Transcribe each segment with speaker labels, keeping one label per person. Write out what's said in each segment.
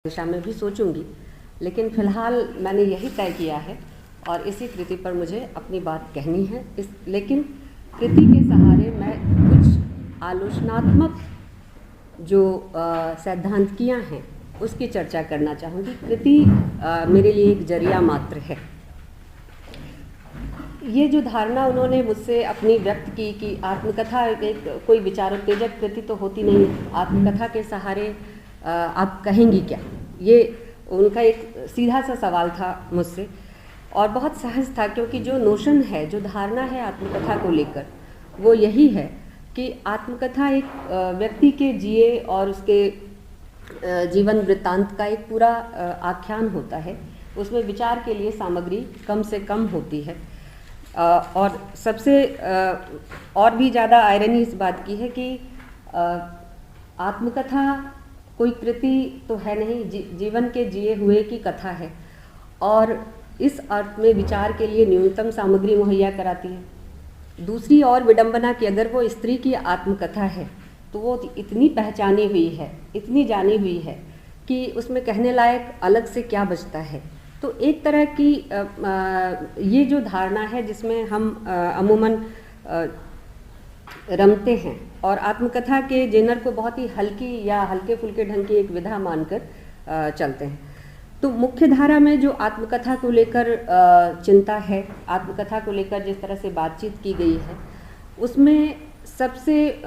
Speaker 1: दिशा में भी सोचूंगी, लेकिन फ़िलहाल मैंने यही तय किया है और इसी कृति पर मुझे अपनी बात कहनी है। लेकिन कृति के सहारे मैं कुछ आलोचनात्मक जो सैद्धांतिकियाँ हैं उसकी चर्चा करना चाहूँगी। कृति मेरे लिए एक जरिया मात्र है। ये जो धारणा उन्होंने मुझसे अपनी व्यक्त की कि आत्मकथा एक कोई विचारोत्तेजक कृति तो होती नहीं है, आत्मकथा के सहारे आप कहेंगी क्या, ये उनका एक सीधा सा सवाल था मुझसे और बहुत सहज था, क्योंकि जो नोशन है, जो धारणा है आत्मकथा को लेकर, वो यही है कि आत्मकथा एक व्यक्ति के जिए और उसके जीवन वृत्तांत का एक पूरा आख्यान होता है। उसमें विचार के लिए सामग्री कम से कम होती है और सबसे और भी ज़्यादा आयरनी इस बात की है कि आत्मकथा कोई कृति तो है नहीं, जीवन के जिए हुए की कथा है और इस अर्थ में विचार के लिए न्यूनतम सामग्री मुहैया कराती है। दूसरी और विडंबना कि अगर वो स्त्री की आत्मकथा है तो वो इतनी पहचानी हुई है, इतनी जानी हुई है कि उसमें कहने लायक अलग से क्या बचता है। तो एक तरह की ये जो धारणा है जिसमें हम अमूमन रमते हैं और आत्मकथा के जेनर को बहुत ही हल्की या हल्के फुल्के ढंग की एक विधा मानकर चलते हैं। तो मुख्य धारा में जो आत्मकथा को लेकर चिंता है, आत्मकथा को लेकर जिस तरह से बातचीत की गई है, उसमें सबसे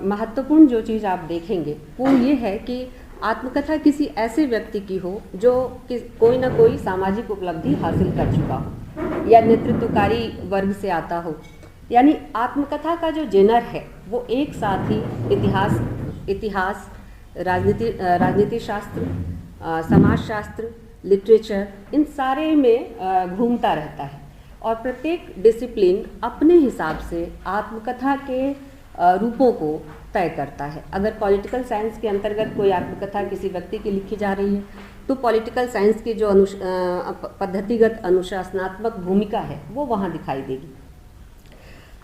Speaker 1: महत्वपूर्ण जो चीज़ आप देखेंगे वो ये है कि आत्मकथा किसी ऐसे व्यक्ति की हो जो कोई ना कोई सामाजिक उपलब्धि हासिल कर चुका हो या नेतृत्वकारी वर्ग से आता हो। यानी आत्मकथा का जो जेनर है वो एक साथ ही इतिहास, राजनीति शास्त्र, समाज शास्त्र, लिटरेचर, इन सारे में घूमता रहता है और प्रत्येक डिसिप्लिन अपने हिसाब से आत्मकथा के रूपों को तय करता है। अगर पॉलिटिकल साइंस के अंतर्गत कोई आत्मकथा किसी व्यक्ति की लिखी जा रही है तो पॉलिटिकल साइंस की जो पद्धतिगत अनुशासनात्मक भूमिका है वो वहाँ दिखाई देगी।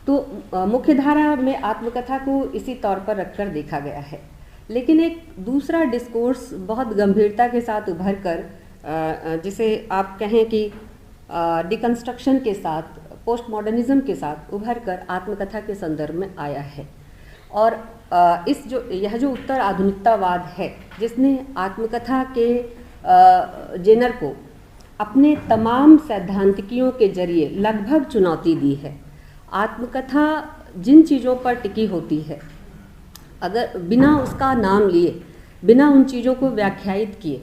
Speaker 1: तो मुख्य धारा में आत्मकथा को इसी तौर पर रखकर देखा गया है। लेकिन एक दूसरा डिस्कोर्स बहुत गंभीरता के साथ उभर कर, जिसे आप कहें कि डिकंस्ट्रक्शन के साथ, पोस्ट मॉडर्निज्म के साथ उभर कर आत्मकथा के संदर्भ में आया है। और यह जो उत्तर आधुनिकतावाद है जिसने आत्मकथा के जेनर को अपने तमाम सैद्धांतिकियों के जरिए लगभग चुनौती दी है। आत्मकथा जिन चीज़ों पर टिकी होती है, अगर बिना उसका नाम लिए, बिना उन चीज़ों को व्याख्यायित किए,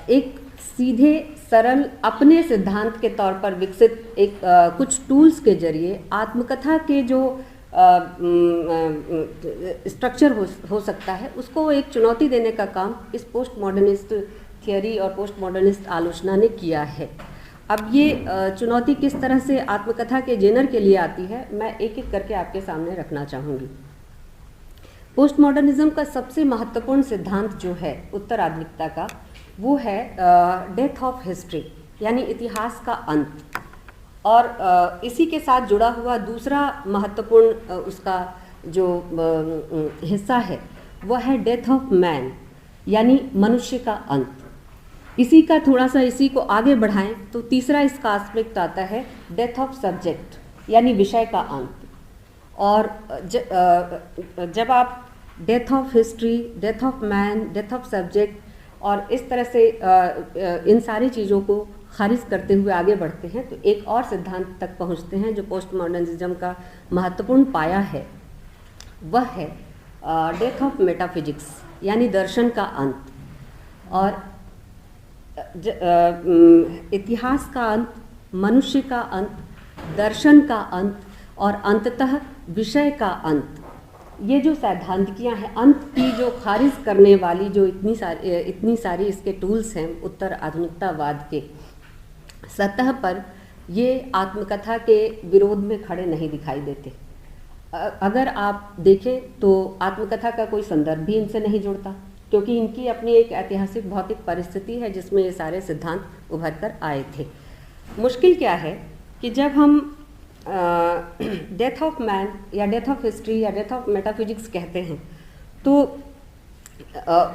Speaker 1: एक सीधे सरल अपने सिद्धांत के तौर पर विकसित एक कुछ टूल्स के जरिए आत्मकथा के जो स्ट्रक्चर हो सकता है उसको एक चुनौती देने का काम इस पोस्ट मॉडर्निस्ट थियोरी और पोस्ट मॉडर्निस्ट आलोचना ने किया है। अब ये चुनौती किस तरह से आत्मकथा के जेनर के लिए आती है, मैं एक एक करके आपके सामने रखना चाहूँगी। पोस्ट मॉडर्निज्म का सबसे महत्वपूर्ण सिद्धांत जो है उत्तर आधुनिकता का, वो है डेथ ऑफ हिस्ट्री, यानी इतिहास का अंत। और इसी के साथ जुड़ा हुआ दूसरा महत्वपूर्ण उसका जो हिस्सा है वह है डेथ ऑफ मैन, यानी मनुष्य का अंत। इसी का थोड़ा सा इसी को आगे बढ़ाएं तो तीसरा इसका एस्पेक्ट आता है डेथ ऑफ सब्जेक्ट, यानी विषय का अंत। और जब आप death of history, death of man, death of subject और इस तरह से इन सारी चीज़ों को खारिज करते हुए आगे बढ़ते हैं तो एक और सिद्धांत तक पहुंचते हैं जो पोस्ट मॉडर्निज्म का महत्वपूर्ण पाया है, वह है डेथ ऑफ मेटाफिजिक्स, यानी दर्शन का अंत। और इतिहास का अंत, मनुष्य का अंत, दर्शन का अंत और अंततः विषय का अंत, ये जो सैद्धांतिकियाँ हैं, अंत की जो खारिज करने वाली जो इतनी सारी इसके टूल्स हैं उत्तर आधुनिकतावाद के, सतह पर ये आत्मकथा के विरोध में खड़े नहीं दिखाई देते। अगर आप देखें तो आत्मकथा का कोई संदर्भ भी इनसे नहीं जुड़ता, क्योंकि इनकी अपनी एक ऐतिहासिक भौतिक परिस्थिति है जिसमें ये सारे सिद्धांत उभर कर आए थे। मुश्किल क्या है कि जब हम डेथ ऑफ मैन या डेथ ऑफ हिस्ट्री या डेथ ऑफ मेटाफिजिक्स कहते हैं तो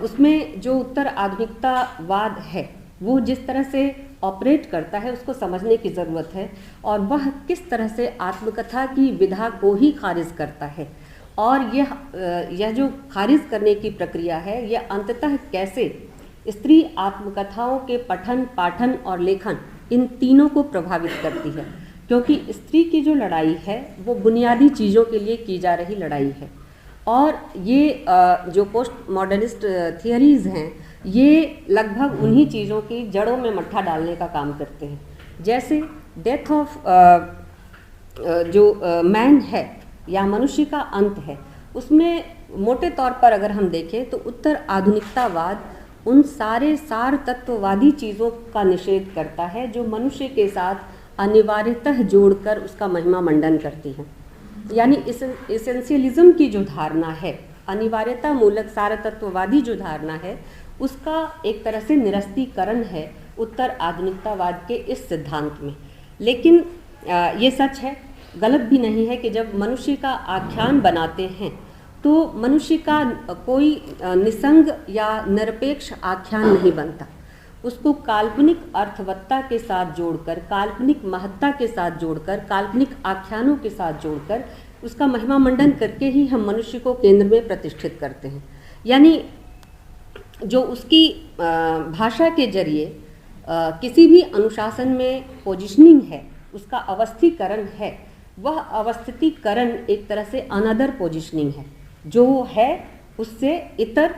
Speaker 1: उसमें जो उत्तर आधुनिकतावाद है वो जिस तरह से ऑपरेट करता है उसको समझने की ज़रूरत है, और वह किस तरह से आत्मकथा की विधा को ही खारिज करता है, और यह जो खारिज करने की प्रक्रिया है यह अंततः कैसे स्त्री आत्मकथाओं के पठन, पाठन और लेखन इन तीनों को प्रभावित करती है। क्योंकि स्त्री की जो लड़ाई है वो बुनियादी चीज़ों के लिए की जा रही लड़ाई है, और ये जो पोस्ट मॉडर्निस्ट थियरीज़ हैं ये लगभग उन्हीं चीज़ों की जड़ों में मट्ठा डालने का काम करते हैं। जैसे डेथ ऑफ जो मैन है या मनुष्य का अंत है, उसमें मोटे तौर पर अगर हम देखें तो उत्तर आधुनिकतावाद उन सारे सार तत्ववादी चीज़ों का निषेध करता है जो मनुष्य के साथ अनिवार्यतः जोड़कर उसका महिमा मंडन करती हैं। यानी एसेंशियलिज्म की जो धारणा है, अनिवार्यता मूलक सार तत्ववादी जो धारणा है, उसका एक तरह से निरस्तीकरण है उत्तर आधुनिकतावाद के इस सिद्धांत में। लेकिन ये सच है, गलत भी नहीं है कि जब मनुष्य का आख्यान बनाते हैं तो मनुष्य का कोई निसंग या निरपेक्ष आख्यान नहीं बनता। उसको काल्पनिक अर्थवत्ता के साथ जोड़कर, काल्पनिक महत्ता के साथ जोड़कर, काल्पनिक आख्यानों के साथ जोड़कर उसका महिमा मंडन करके ही हम मनुष्य को केंद्र में प्रतिष्ठित करते हैं। यानी जो उसकी भाषा के जरिए किसी भी अनुशासन में पोजिशनिंग है, उसका अवस्थीकरण है, वह अवस्थितीकरण एक तरह से अनदर पोजिशनिंग है, जो है उससे इतर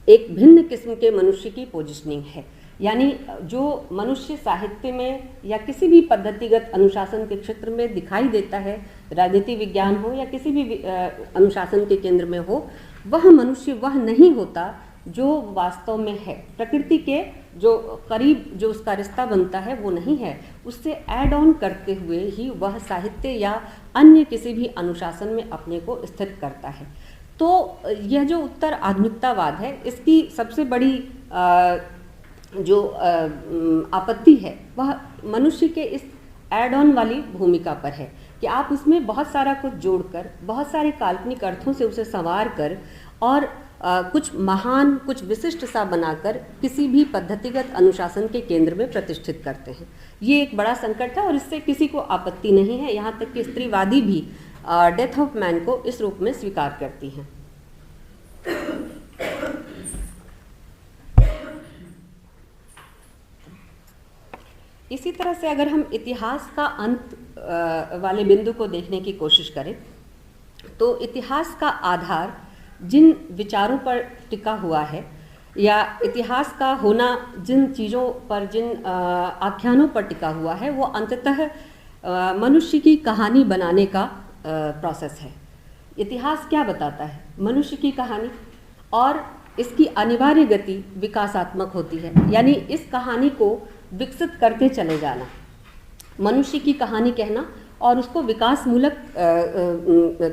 Speaker 1: एक भिन्न किस्म के मनुष्य की पोजिशनिंग है। यानी जो मनुष्य साहित्य में या किसी भी पद्धतिगत अनुशासन के क्षेत्र में दिखाई देता है, राजनीति विज्ञान हो या किसी भी अनुशासन के केंद्र में हो, वह मनुष्य वह नहीं होता जो वास्तव में है। प्रकृति के जो करीब जो उसका रिश्ता बनता है वो नहीं है, उससे ऐड ऑन करते हुए ही वह साहित्य या अन्य किसी भी अनुशासन में अपने को स्थित करता है। तो यह जो उत्तर आधुनिकतावाद है, इसकी सबसे बड़ी जो आपत्ति है वह मनुष्य के इस ऐड ऑन वाली भूमिका पर है कि आप उसमें बहुत सारा कुछ जोड़कर, बहुत सारे काल्पनिक अर्थों से उसे संवार कर और कुछ महान, कुछ विशिष्ट सा बनाकर किसी भी पद्धतिगत अनुशासन के केंद्र में प्रतिष्ठित करते हैं। ये एक बड़ा संकट है और इससे किसी को आपत्ति नहीं है। यहाँ तक कि स्त्रीवादी भी डेथ ऑफ मैन को इस रूप में स्वीकार करती हैं। इसी तरह से अगर हम इतिहास का अंत वाले बिंदु को देखने की कोशिश करें तो इतिहास का आधार जिन विचारों पर टिका हुआ है या इतिहास का होना जिन चीज़ों पर, जिन आख्यानों पर टिका हुआ है, वो अंततः मनुष्य की कहानी बनाने का प्रोसेस है। इतिहास क्या बताता है? मनुष्य की कहानी, और इसकी अनिवार्य गति विकासात्मक होती है। यानी इस कहानी को विकसित करते चले जाना, मनुष्य की कहानी कहना और उसको विकासमूलक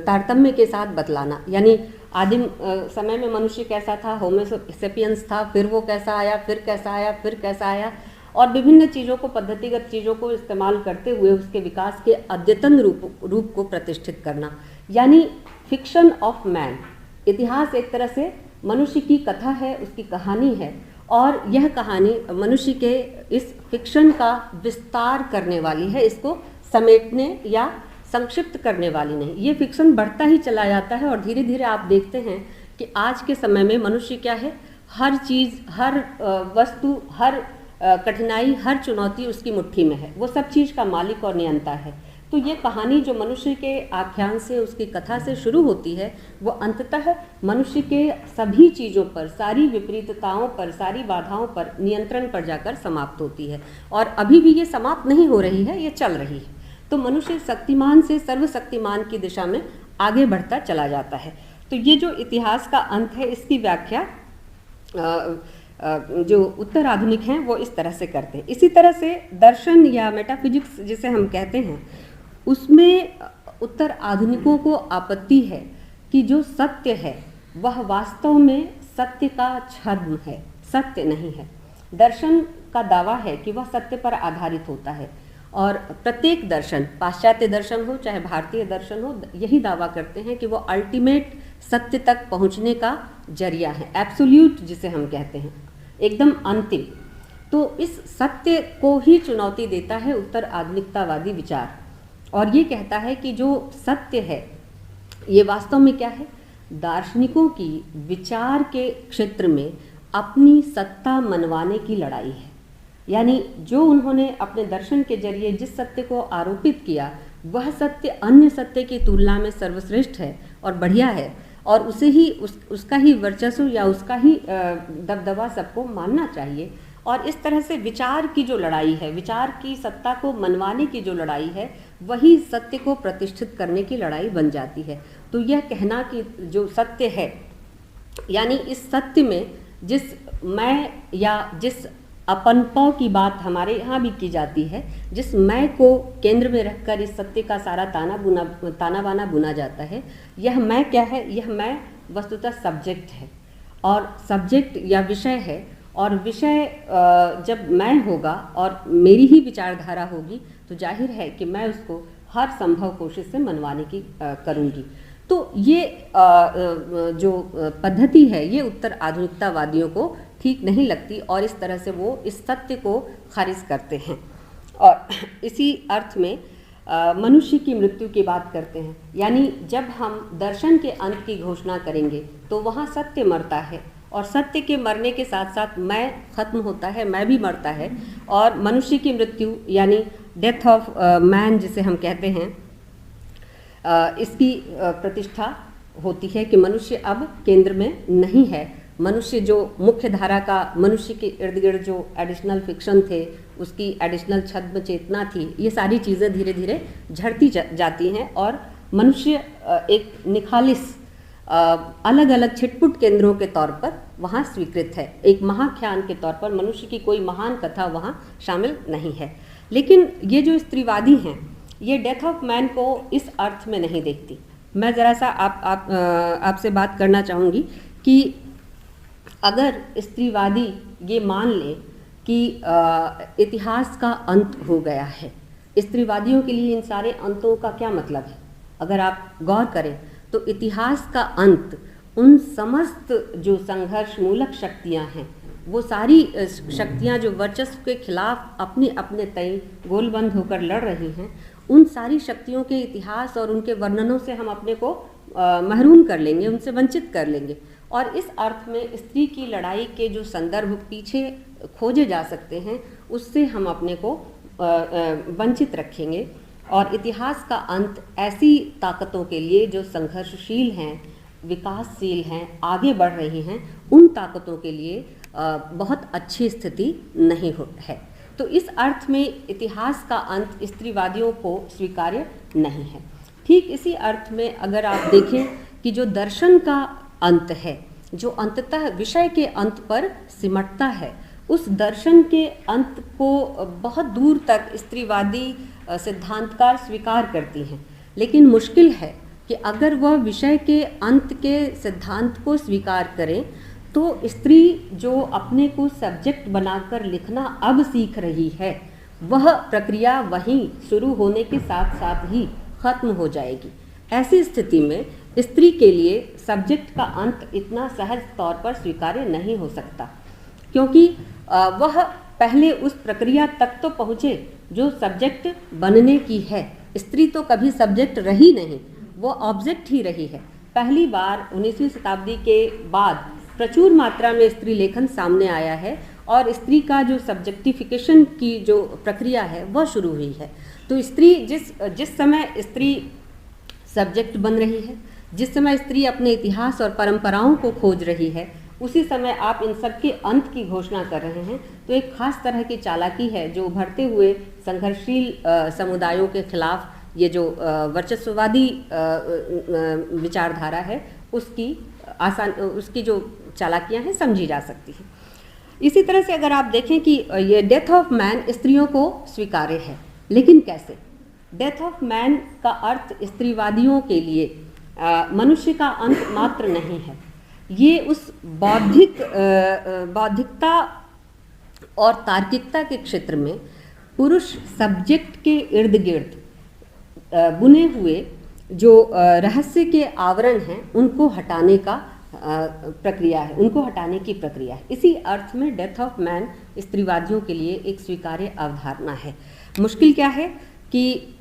Speaker 1: तारतम्य के साथ बतलाना। यानी आदिम समय में मनुष्य कैसा था, होमो सेपियंस था, फिर वो कैसा आया, फिर कैसा आया, फिर कैसा आया, और विभिन्न चीज़ों को, पद्धतिगत चीज़ों को इस्तेमाल करते हुए उसके विकास के अद्यतन रूप को प्रतिष्ठित करना, यानी फिक्शन ऑफ मैन। इतिहास एक तरह से मनुष्य की कथा है, उसकी कहानी है, और यह कहानी मनुष्य के इस फिक्शन का विस्तार करने वाली है, इसको समेटने या संक्षिप्त करने वाली नहीं। ये फिक्शन बढ़ता ही चला जाता है और धीरे धीरे आप देखते हैं कि आज के समय में मनुष्य क्या है, हर चीज़, हर वस्तु, हर कठिनाई, हर चुनौती उसकी मुट्ठी में है, वो सब चीज़ का मालिक और नियंता है। तो ये कहानी जो मनुष्य के आख्यान से, उसकी कथा से शुरू होती है, वो अंततः मनुष्य के सभी चीज़ों पर, सारी विपरीतताओं पर, सारी बाधाओं पर, नियंत्रण पर जाकर समाप्त होती है। और अभी भी ये समाप्त नहीं हो रही है, ये चल रही है। तो मनुष्य शक्तिमान से सर्वशक्तिमान की दिशा में आगे बढ़ता चला जाता है। तो ये जो इतिहास का अंत है, इसकी व्याख्या जो उत्तर आधुनिक हैं वो इस तरह से करते हैं। इसी तरह से दर्शन या मेटाफिजिक्स जिसे हम कहते हैं, उसमें उत्तर आधुनिकों को आपत्ति है कि जो सत्य है वह वास्तव में सत्य का छद्म है, सत्य नहीं है। दर्शन का दावा है कि वह सत्य पर आधारित होता है, और प्रत्येक दर्शन, पाश्चात्य दर्शन हो चाहे भारतीय दर्शन हो, यही दावा करते हैं कि वो अल्टीमेट सत्य तक पहुंचने का जरिया है, एब्सोल्यूट जिसे हम कहते हैं, एकदम अंतिम। तो इस सत्य को ही चुनौती देता है उत्तर आधुनिकतावादी विचार, और ये कहता है कि जो सत्य है ये वास्तव में क्या है, दार्शनिकों की विचार के क्षेत्र में अपनी सत्ता मनवाने की लड़ाई है। यानी जो उन्होंने अपने दर्शन के जरिए जिस सत्य को आरोपित किया वह सत्य अन्य सत्य की तुलना में सर्वश्रेष्ठ है और बढ़िया है, और उसे ही उसका ही वर्चस्व या उसका ही दबदबा सबको मानना चाहिए। और इस तरह से विचार की जो लड़ाई है, विचार की सत्ता को मनवाने की जो लड़ाई है, वही सत्य को प्रतिष्ठित करने की लड़ाई बन जाती है। तो यह कहना कि जो सत्य है, यानी इस सत्य में जिस मैं या जिस अपनपौ की बात हमारे यहाँ भी की जाती है, जिस मैं को केंद्र में रखकर इस सत्य का सारा ताना बाना बुना जाता है, यह मैं क्या है, यह मैं वस्तुतः सब्जेक्ट है और सब्जेक्ट या विषय है। और विषय जब मैं होगा और मेरी ही विचारधारा होगी तो जाहिर है कि मैं उसको हर संभव कोशिश से मनवाने की करूँगी। तो ये जो पद्धति है ये उत्तर आधुनिकतावादियों को ठीक नहीं लगती और इस तरह से वो इस सत्य को खारिज करते हैं। और इसी अर्थ में मनुष्य की मृत्यु की बात करते हैं, यानी जब हम दर्शन के अंत की घोषणा करेंगे तो वहाँ सत्य मरता है और सत्य के मरने के साथ साथ मैं खत्म होता है, मैं भी मरता है। और मनुष्य की मृत्यु यानी डेथ ऑफ मैन जिसे हम कहते हैं, इसकी प्रतिष्ठा होती है कि मनुष्य अब केंद्र में नहीं है। मनुष्य जो मुख्य धारा का, मनुष्य के इर्द गिर्द जो एडिशनल फिक्शन थे, उसकी एडिशनल छद्म चेतना थी, ये सारी चीज़ें धीरे धीरे झड़ती जाती हैं और मनुष्य एक निखालिस अलग अलग छिटपुट केंद्रों के तौर पर वहाँ स्वीकृत है। एक महाख्यान के तौर पर मनुष्य की कोई महान कथा वहाँ शामिल नहीं है। लेकिन ये जो स्त्रीवादी हैं ये डेथ ऑफ मैन को इस अर्थ में नहीं देखती। मैं ज़रा सा आपसे बात करना चाहूँगी कि अगर स्त्रीवादी ये मान ले कि इतिहास का अंत हो गया है, स्त्रीवादियों के लिए इन सारे अंतों का क्या मतलब है? अगर आप गौर करें तो इतिहास का अंत उन समस्त जो संघर्ष मूलक शक्तियाँ हैं, वो सारी शक्तियाँ जो वर्चस्व के खिलाफ अपने अपने तय गोलबंद होकर लड़ रही हैं, उन सारी शक्तियों के इतिहास और उनके वर्णनों से हम अपने को महरूम कर लेंगे, उनसे वंचित कर लेंगे। और इस अर्थ में स्त्री की लड़ाई के जो संदर्भ पीछे खोजे जा सकते हैं उससे हम अपने को वंचित रखेंगे। और इतिहास का अंत ऐसी ताकतों के लिए जो संघर्षशील हैं, विकासशील हैं, आगे बढ़ रही हैं, उन ताकतों के लिए बहुत अच्छी स्थिति नहीं है। तो इस अर्थ में इतिहास का अंत स्त्रीवादियों को स्वीकार्य नहीं है। ठीक इसी अर्थ में अगर आप देखें कि जो दर्शन का अंत है, जो अंततः विषय के अंत पर सिमटता है, उस दर्शन के अंत को बहुत दूर तक स्त्रीवादी सिद्धांतकार स्वीकार करती हैं। लेकिन मुश्किल है कि अगर वह विषय के अंत के सिद्धांत को स्वीकार करें तो स्त्री जो अपने को सब्जेक्ट बनाकर लिखना अब सीख रही है, वह प्रक्रिया वहीं शुरू होने के साथ साथ ही खत्म हो जाएगी। ऐसी स्थिति में स्त्री के लिए सब्जेक्ट का अंत इतना सहज तौर पर स्वीकार्य नहीं हो सकता, क्योंकि वह पहले उस प्रक्रिया तक तो पहुँचे जो सब्जेक्ट बनने की है। स्त्री तो कभी सब्जेक्ट रही नहीं, वो ऑब्जेक्ट ही रही है। पहली बार 19वीं शताब्दी के बाद प्रचुर मात्रा में स्त्री लेखन सामने आया है और स्त्री का जो सब्जेक्टिफिकेशन की जो प्रक्रिया है वह शुरू हुई है। तो स्त्री जिस समय स्त्री सब्जेक्ट बन रही है, जिस समय स्त्री अपने इतिहास और परंपराओं को खोज रही है, उसी समय आप इन सब के अंत की घोषणा कर रहे हैं। तो एक खास तरह की चालाकी है जो उभरते हुए संघर्षशील समुदायों के खिलाफ ये जो वर्चस्ववादी विचारधारा है उसकी जो चालाकियां हैं समझी जा सकती हैं। इसी तरह से अगर आप देखें कि ये डेथ ऑफ मैन स्त्रियों को स्वीकार्य है, लेकिन कैसे? डेथ ऑफ मैन का अर्थ स्त्रीवादियों के लिए मनुष्य का अंत मात्र नहीं है, ये उस बौद्धिकता और तार्किकता के क्षेत्र में पुरुष सब्जेक्ट के इर्द गिर्द बुने हुए जो रहस्य के आवरण हैं उनको हटाने का प्रक्रिया है, उनको हटाने की प्रक्रिया है। इसी अर्थ में डेथ ऑफ मैन स्त्रीवादियों के लिए एक स्वीकार्य अवधारणा है। मुश्किल क्या है कि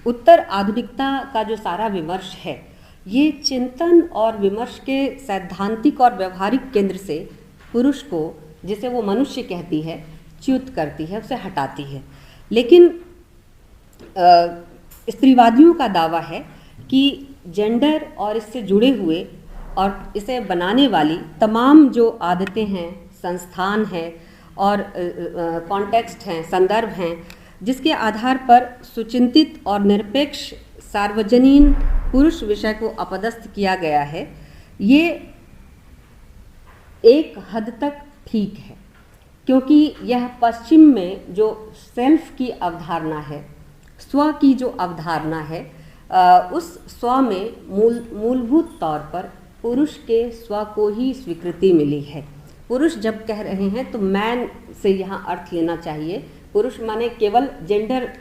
Speaker 1: उत्तर आधुनिकता का जो सारा विमर्श है, ये चिंतन और विमर्श के सैद्धांतिक और व्यवहारिक केंद्र से पुरुष को, जिसे वो मनुष्य कहती है, च्युत करती है, उसे हटाती है। लेकिन स्त्रीवादियों का दावा है कि जेंडर और इससे जुड़े हुए और इसे बनाने वाली तमाम जो आदतें हैं, संस्थान हैं और कॉन्टेक्स्ट हैं, संदर्भ हैं, जिसके आधार पर सुचिंतित और निरपेक्ष सार्वजनीन पुरुष विषय को अपदस्थ किया गया है, ये एक हद तक ठीक है, क्योंकि यह पश्चिम में जो सेल्फ की अवधारणा है, स्व की जो अवधारणा है, उस स्व में मूलभूत तौर पर पुरुष के स्व को ही स्वीकृति मिली है। पुरुष जब कह रहे हैं तो मैन से यहाँ अर्थ लेना चाहिए। पुरुष माने केवल जेंडर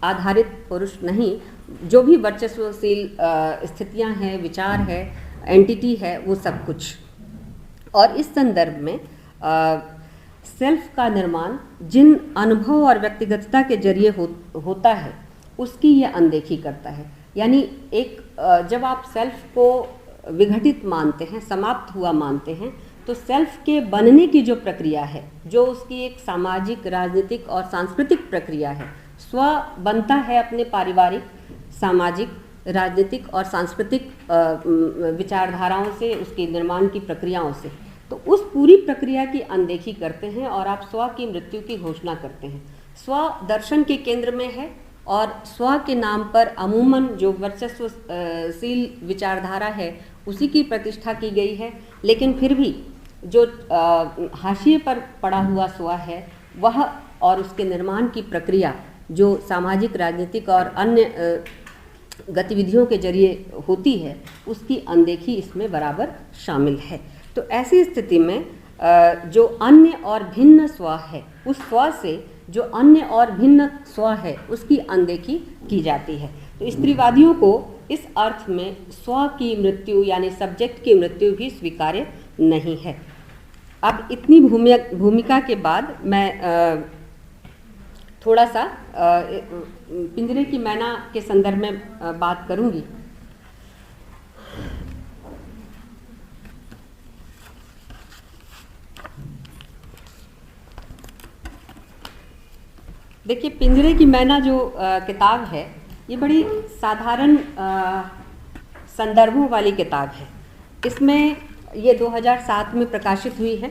Speaker 1: आधारित पुरुष नहीं, जो भी वर्चस्वशील स्थितियाँ हैं, विचार है, एंटिटी है, वो सब कुछ। और इस संदर्भ में सेल्फ का निर्माण जिन अनुभव और व्यक्तिगतता के जरिए होता है, उसकी यह अनदेखी करता है। यानी एक जब आप सेल्फ को विघटित मानते हैं, समाप्त हुआ मानते हैं, तो सेल्फ के बनने की जो प्रक्रिया है, जो उसकी एक सामाजिक, राजनीतिक और सांस्कृतिक प्रक्रिया है, स्व बनता है अपने पारिवारिक, सामाजिक, राजनीतिक और सांस्कृतिक विचारधाराओं से, उसके निर्माण की प्रक्रियाओं से। तो उस पूरी प्रक्रिया की अनदेखी करते हैं और आप स्व की मृत्यु की घोषणा करते हैं। स्व दर्शन के केंद्र में है और स्व के नाम पर अमूमन जो वर्चस्वशील विचारधारा है, उसी की प्रतिष्ठा की गई है। लेकिन फिर भी जो हाशिए पर पड़ा हुआ स्व है, वह और उसके निर्माण की प्रक्रिया जो सामाजिक, राजनीतिक और अन्य गतिविधियों के जरिए होती है, उसकी अनदेखी इसमें बराबर शामिल है। तो ऐसी स्थिति में जो अन्य और भिन्न स्व है, उस स्व से जो अन्य और भिन्न स्व है, उसकी अनदेखी की जाती है। तो स्त्रीवादियों को इस अर्थ में स्व की मृत्यु यानी सब्जेक्ट की मृत्यु भी स्वीकार्य नहीं है। अब इतनी भूमिका के बाद मैं थोड़ा सा पिंजरे की मैना के संदर्भ में बात करूंगी। देखिए, पिंजरे की मैना जो किताब है, ये बड़ी साधारण संदर्भों वाली किताब है। इसमें ये 2007 में प्रकाशित हुई है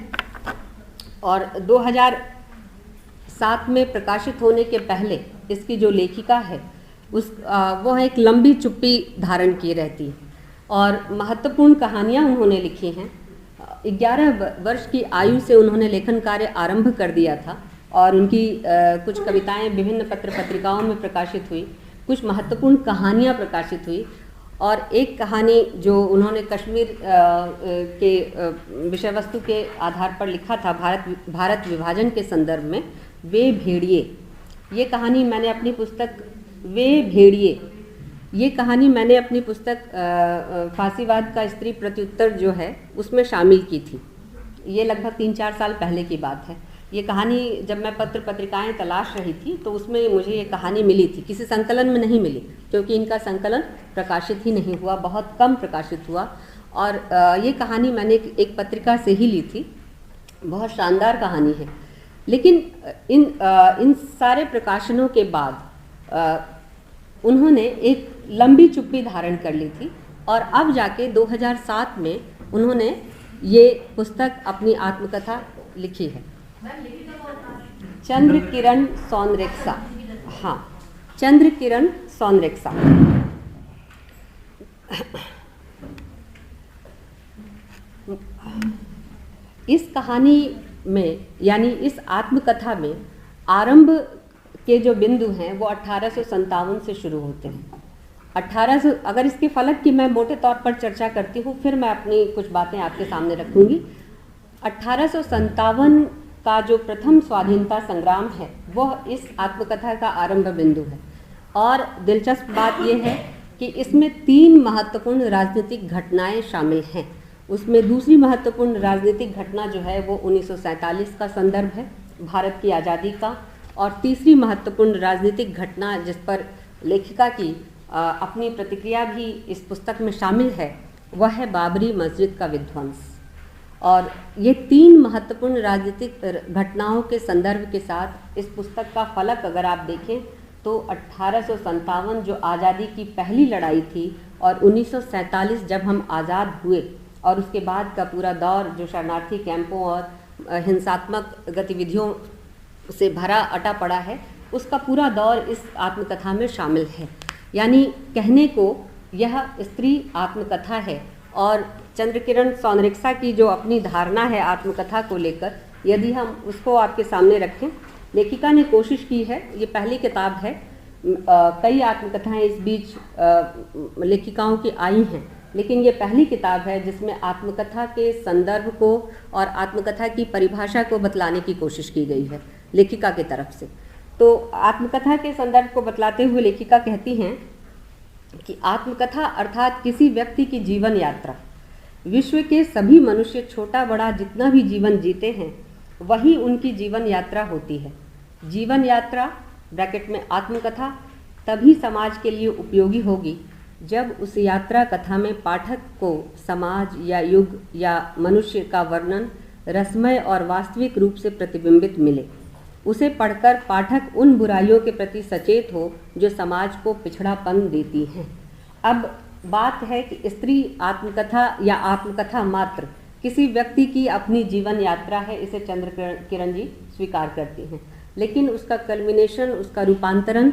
Speaker 1: और 2007 में प्रकाशित होने के पहले इसकी जो लेखिका है वो एक लंबी चुप्पी धारण किए रहती है और महत्वपूर्ण कहानियाँ उन्होंने लिखी हैं। 11 वर्ष की आयु से उन्होंने लेखन कार्य आरंभ कर दिया था और उनकी कुछ कविताएं विभिन्न पत्र पत्रिकाओं में प्रकाशित हुई, कुछ महत्वपूर्ण कहानियाँ प्रकाशित हुई और एक कहानी जो उन्होंने कश्मीर के विषय वस्तु के आधार पर लिखा था, भारत विभाजन के संदर्भ में, वे भेड़िए। ये कहानी मैंने अपनी पुस्तक वे भेड़िए, ये कहानी मैंने अपनी पुस्तक फांसीवाद का स्त्री प्रत्युत्तर जो है उसमें शामिल की थी। ये लगभग 3-4 साल पहले की बात है। ये कहानी जब मैं पत्र पत्रिकाएं तलाश रही थी तो उसमें मुझे ये कहानी मिली थी, किसी संकलन में नहीं मिली क्योंकि इनका संकलन प्रकाशित ही नहीं हुआ, बहुत कम प्रकाशित हुआ। और ये कहानी मैंने एक पत्रिका से ही ली थी, बहुत शानदार कहानी है। लेकिन इन सारे प्रकाशनों के बाद उन्होंने एक लंबी चुप्पी धारण कर ली थी और अब जाके 2007 में उन्होंने ये पुस्तक, अपनी आत्मकथा लिखी है। चंद्र किरण सौंदरेक्सा, हाँ, चंद्र किरण सौंदरेक्सा। इस कहानी में यानी इस आत्मकथा में आरंभ के जो बिंदु हैं वो 1857 से शुरू होते हैं। 1800, अगर इसके फलक की मैं मोटे तौर पर चर्चा करती हूँ, फिर मैं अपनी कुछ बातें आपके सामने रखूँगी। 1857 का जो प्रथम स्वाधीनता संग्राम है, वह इस आत्मकथा का आरंभ बिंदु है। और दिलचस्प बात यह है कि इसमें 3 महत्वपूर्ण राजनीतिक घटनाएं शामिल हैं। उसमें दूसरी महत्वपूर्ण राजनीतिक घटना जो है वो 1947 का संदर्भ है, भारत की आज़ादी का। और तीसरी महत्वपूर्ण राजनीतिक घटना जिस पर लेखिका की अपनी प्रतिक्रिया भी इस पुस्तक में शामिल है, वह है बाबरी मस्जिद का विध्वंस। और ये 3 महत्वपूर्ण राजनीतिक घटनाओं के संदर्भ के साथ इस पुस्तक का फलक अगर आप देखें तो 1857 जो आज़ादी की पहली लड़ाई थी और 1947 जब हम आज़ाद हुए और उसके बाद का पूरा दौर जो शरणार्थी कैंपों और हिंसात्मक गतिविधियों से भरा अटा पड़ा है, उसका पूरा दौर इस आत्मकथा में शामिल है। यानी कहने को यह स्त्री आत्मकथा है। और चंद्रकिरण सौंदरक्सा की जो अपनी धारणा है आत्मकथा को लेकर, यदि हम उसको आपके सामने रखें, लेखिका ने कोशिश की है, ये पहली किताब है, कई आत्मकथाएं इस बीच लेखिकाओं की आई हैं, लेकिन ये पहली किताब है जिसमें आत्मकथा के संदर्भ को और आत्मकथा की परिभाषा को बतलाने की कोशिश की गई है लेखिका की तरफ से। तो आत्मकथा के संदर्भ को बतलाते हुए लेखिका कहती हैं कि आत्मकथा अर्थात किसी व्यक्ति की जीवन यात्रा, विश्व के सभी मनुष्य छोटा बड़ा जितना भी जीवन जीते हैं वही उनकी जीवन यात्रा होती है। जीवन यात्रा ब्रैकेट में आत्मकथा तभी समाज के लिए उपयोगी होगी जब उस यात्रा कथा में पाठक को समाज या युग या मनुष्य का वर्णन रसमय और वास्तविक रूप से प्रतिबिंबित मिले। उसे पढ़कर पाठक उन बुराइयों के प्रति सचेत हो जो समाज को पिछड़ापन देती हैं। अब बात है कि स्त्री आत्मकथा या आत्मकथा मात्र किसी व्यक्ति की अपनी जीवन यात्रा है, इसे चंद्रकिरण जी स्वीकार करती हैं, लेकिन उसका कल्मिनेशन, उसका रूपांतरण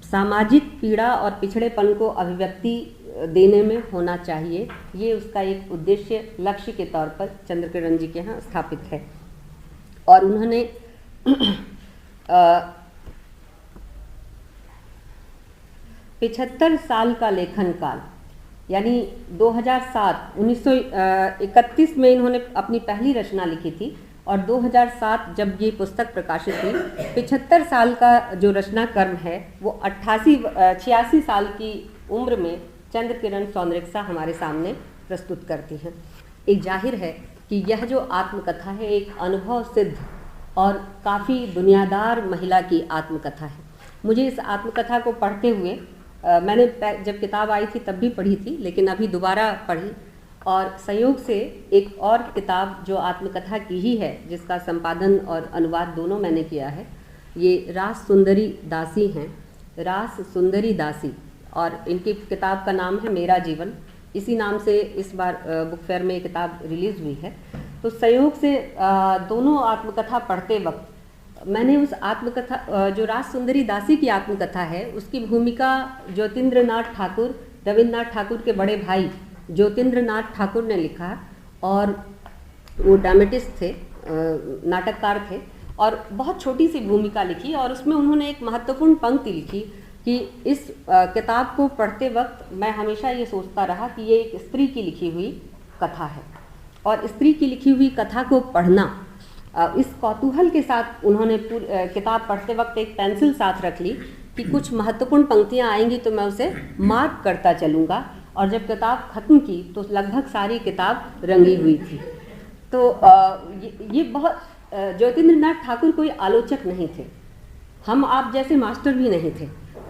Speaker 1: सामाजिक पीड़ा और पिछड़ेपन को अभिव्यक्ति देने में होना चाहिए। ये उसका एक उद्देश्य, लक्ष्य के तौर पर चंद्रकिरण जी के यहाँ स्थापित है। और उन्होंने 75 साल का लेखन काल, यानी 2007 1931 में इन्होंने अपनी पहली रचना लिखी थी और 2007 जब ये पुस्तक प्रकाशित हुई, 75 साल का जो रचना कर्म है वो 86 साल की उम्र में चंद्रकिरण सौंदरक्सा हमारे सामने प्रस्तुत करती हैं। एक जाहिर है कि यह जो आत्मकथा है एक अनुभव सिद्ध और काफ़ी दुनियादार महिला की आत्मकथा है। मुझे इस आत्मकथा को पढ़ते हुए मैंने जब किताब आई थी तब भी पढ़ी थी, लेकिन अभी दोबारा पढ़ी और संयोग से एक और किताब जो आत्मकथा की ही है, जिसका संपादन और अनुवाद दोनों मैंने किया है, ये रास सुंदरी दासी हैं, रास सुंदरी दासी, और इनकी किताब का नाम है मेरा जीवन। इसी नाम से इस बार बुक फेयर में ये किताब रिलीज़ हुई है। तो संयोग से दोनों आत्मकथा पढ़ते वक्त मैंने उस आत्मकथा जो रास सुंदरी दासी की आत्मकथा है उसकी भूमिका ज्योतिन्द्रनाथ ठाकुर, रविन्द्रनाथ ठाकुर के बड़े भाई ज्योतिन्द्रनाथ ठाकुर ने लिखा और वो ड्रामेटिस्ट थे, नाटककार थे, और बहुत छोटी सी भूमिका लिखी और उसमें उन्होंने एक महत्वपूर्ण पंक्ति लिखी कि इस किताब को पढ़ते वक्त मैं हमेशा ये सोचता रहा कि ये एक स्त्री की लिखी हुई कथा है और स्त्री की लिखी हुई कथा को पढ़ना, इस कौतूहल के साथ उन्होंने किताब पढ़ते वक्त एक पेंसिल साथ रख ली कि कुछ महत्वपूर्ण पंक्तियाँ आएंगी तो मैं उसे मार्क करता चलूँगा, और जब किताब ख़त्म की तो लगभग सारी किताब रंगी हुई थी। तो ये बहुत ज्योतिन्द्रनाथ ठाकुर कोई आलोचक नहीं थे, हम आप जैसे मास्टर भी नहीं थे।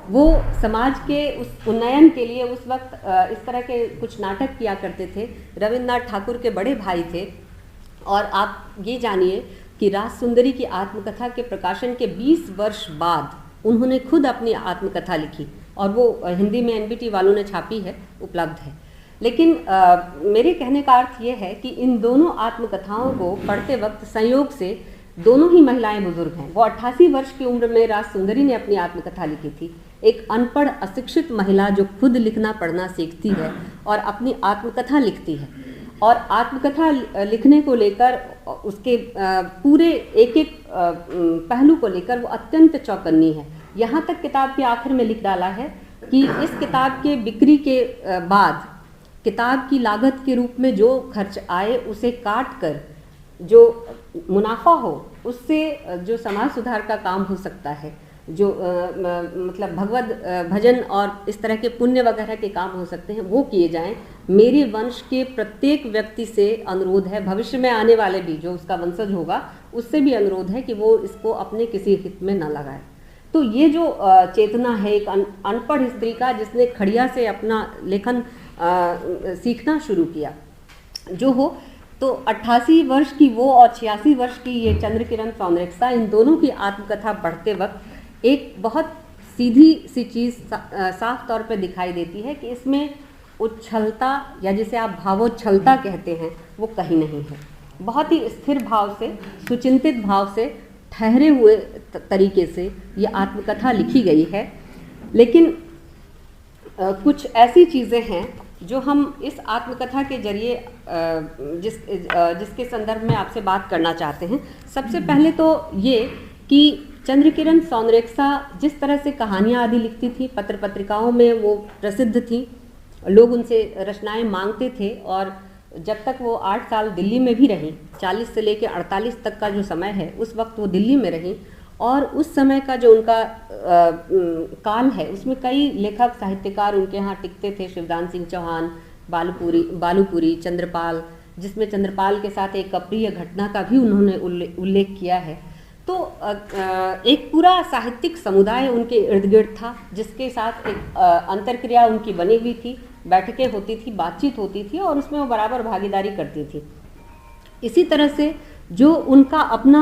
Speaker 1: वो समाज के उस उन्नयन के लिए उस वक्त इस तरह के कुछ नाटक किया करते थे। रविन्द्रनाथ ठाकुर के बड़े भाई थे और आप ये जानिए कि रास सुंदरी की आत्मकथा के प्रकाशन के 20 वर्ष बाद उन्होंने खुद अपनी आत्मकथा लिखी और वो हिंदी में एनबीटी वालों ने छापी है, उपलब्ध है। लेकिन मेरे कहने का अर्थ ये है कि इन दोनों आत्मकथाओं को पढ़ते वक्त संयोग से दोनों ही महिलाएं बुजुर्ग हैं। वो 88 वर्ष की उम्र में रास सुंदरी ने अपनी आत्मकथा लिखी थी, एक अनपढ़ अशिक्षित महिला जो खुद लिखना पढ़ना सीखती है और अपनी आत्मकथा लिखती है, और आत्मकथा लिखने को लेकर उसके पूरे एक एक पहलू को लेकर वो अत्यंत चौकन्नी है। यहाँ तक किताब के आखिर में लिख डाला है कि इस किताब के बिक्री के बाद किताब की लागत के रूप में जो खर्च आए उसे काट कर जो मुनाफा हो उससे जो समाज सुधार का काम हो सकता है जो मतलब भगवत भजन और इस तरह के पुण्य वगैरह के काम हो सकते हैं वो किए जाएं। मेरे वंश के प्रत्येक व्यक्ति से अनुरोध है, भविष्य में आने वाले भी जो उसका वंशज होगा उससे भी अनुरोध है कि वो इसको अपने किसी हित में न लगाए। तो ये जो चेतना है एक अनपढ़ स्त्री का, जिसने खड़िया से अपना लेखन सीखना शुरू किया जो हो, तो 88 वर्ष की वो और 86 वर्ष की ये चंद्रकिरण सौंदर्यसा, इन दोनों की आत्मकथा पढ़ते वक्त एक बहुत सीधी सी चीज़ साफ तौर पे दिखाई देती है कि इसमें उच्छलता या जिसे आप भावोच्छलता कहते हैं वो कहीं नहीं है। बहुत ही स्थिर भाव से, सुचिंतित भाव से, ठहरे हुए तरीके से ये आत्मकथा लिखी गई है। लेकिन कुछ ऐसी चीज़ें हैं जो हम इस आत्मकथा के जरिए जिसके संदर्भ में आपसे बात करना चाहते हैं। सबसे पहले तो ये कि चंद्रकिरण सौंदर्यसा जिस तरह से कहानियाँ आदि लिखती थी, पत्र पत्रिकाओं में वो प्रसिद्ध थी, लोग उनसे रचनाएं मांगते थे, और जब तक वो 8 साल दिल्ली में भी रहीं, 40 से लेकर 48 तक का जो समय है उस वक्त वो दिल्ली में रहीं, और उस समय का जो उनका काल है उसमें कई लेखक साहित्यकार उनके यहाँ टिकते थे। शिवदान सिंह चौहान, बालूपुरी, चंद्रपाल, जिसमें चंद्रपाल के साथ एक अप्रिय घटना का भी उन्होंने उल्लेख किया है। तो एक पूरा साहित्यिक समुदाय उनके इर्द गिर्द था, जिसके साथ एक अंतर्क्रिया उनकी बनी हुई थी, बैठकें होती थी, बातचीत होती थी, और उसमें वो बराबर भागीदारी करती थी। इसी तरह से जो उनका अपना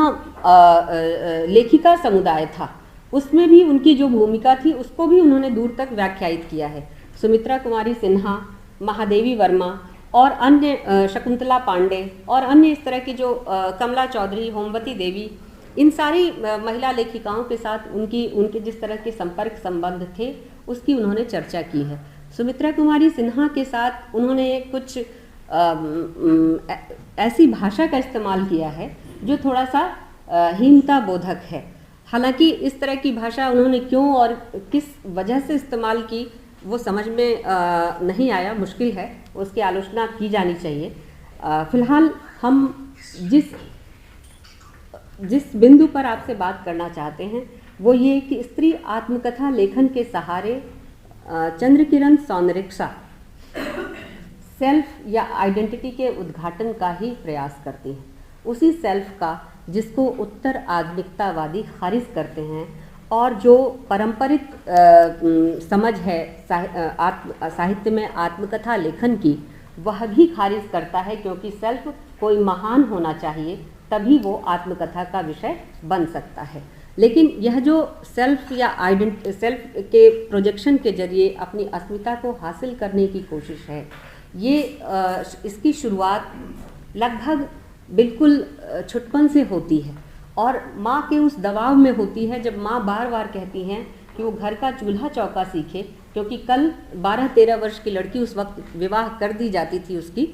Speaker 1: लेखिका समुदाय था उसमें भी उनकी जो भूमिका थी उसको भी उन्होंने दूर तक व्याख्यायित किया है। सुमित्रा कुमारी सिन्हा, महादेवी वर्मा और अन्य, शकुंतला पांडे और अन्य इस तरह की जो कमला चौधरी, होमवती देवी, इन सारी महिला लेखिकाओं के साथ उनके जिस तरह के संपर्क संबंध थे उसकी उन्होंने चर्चा की है। सुमित्रा कुमारी सिन्हा के साथ उन्होंने कुछ ऐसी भाषा का इस्तेमाल किया है जो थोड़ा सा हीनता बोधक है। हालांकि इस तरह की भाषा उन्होंने क्यों और किस वजह से इस्तेमाल की वो समझ में नहीं आया, मुश्किल है, उसकी आलोचना की जानी चाहिए। फिलहाल हम जिस बिंदु पर आपसे बात करना चाहते हैं वो ये कि स्त्री आत्मकथा लेखन के सहारे चंद्रकिरण सौंदर्यसा सेल्फ या आइडेंटिटी के उद्घाटन का ही प्रयास करती हैं। उसी सेल्फ का जिसको उत्तर आधुनिकतावादी खारिज करते हैं, और जो पारंपरिक समझ है साहित्य में आत्मकथा लेखन की, वह भी खारिज करता है, क्योंकि सेल्फ कोई महान होना चाहिए तभी वो आत्मकथा का विषय बन सकता है। लेकिन यह जो सेल्फ या सेल्फ के प्रोजेक्शन के जरिए अपनी अस्मिता को हासिल करने की कोशिश है, ये इसकी शुरुआत लगभग बिल्कुल छुटपन से होती है, और माँ के उस दबाव में होती है जब माँ बार बार कहती हैं कि वो घर का चूल्हा चौका सीखे, क्योंकि कल 12-13 वर्ष की लड़की उस वक्त विवाह कर दी जाती थी उसकी,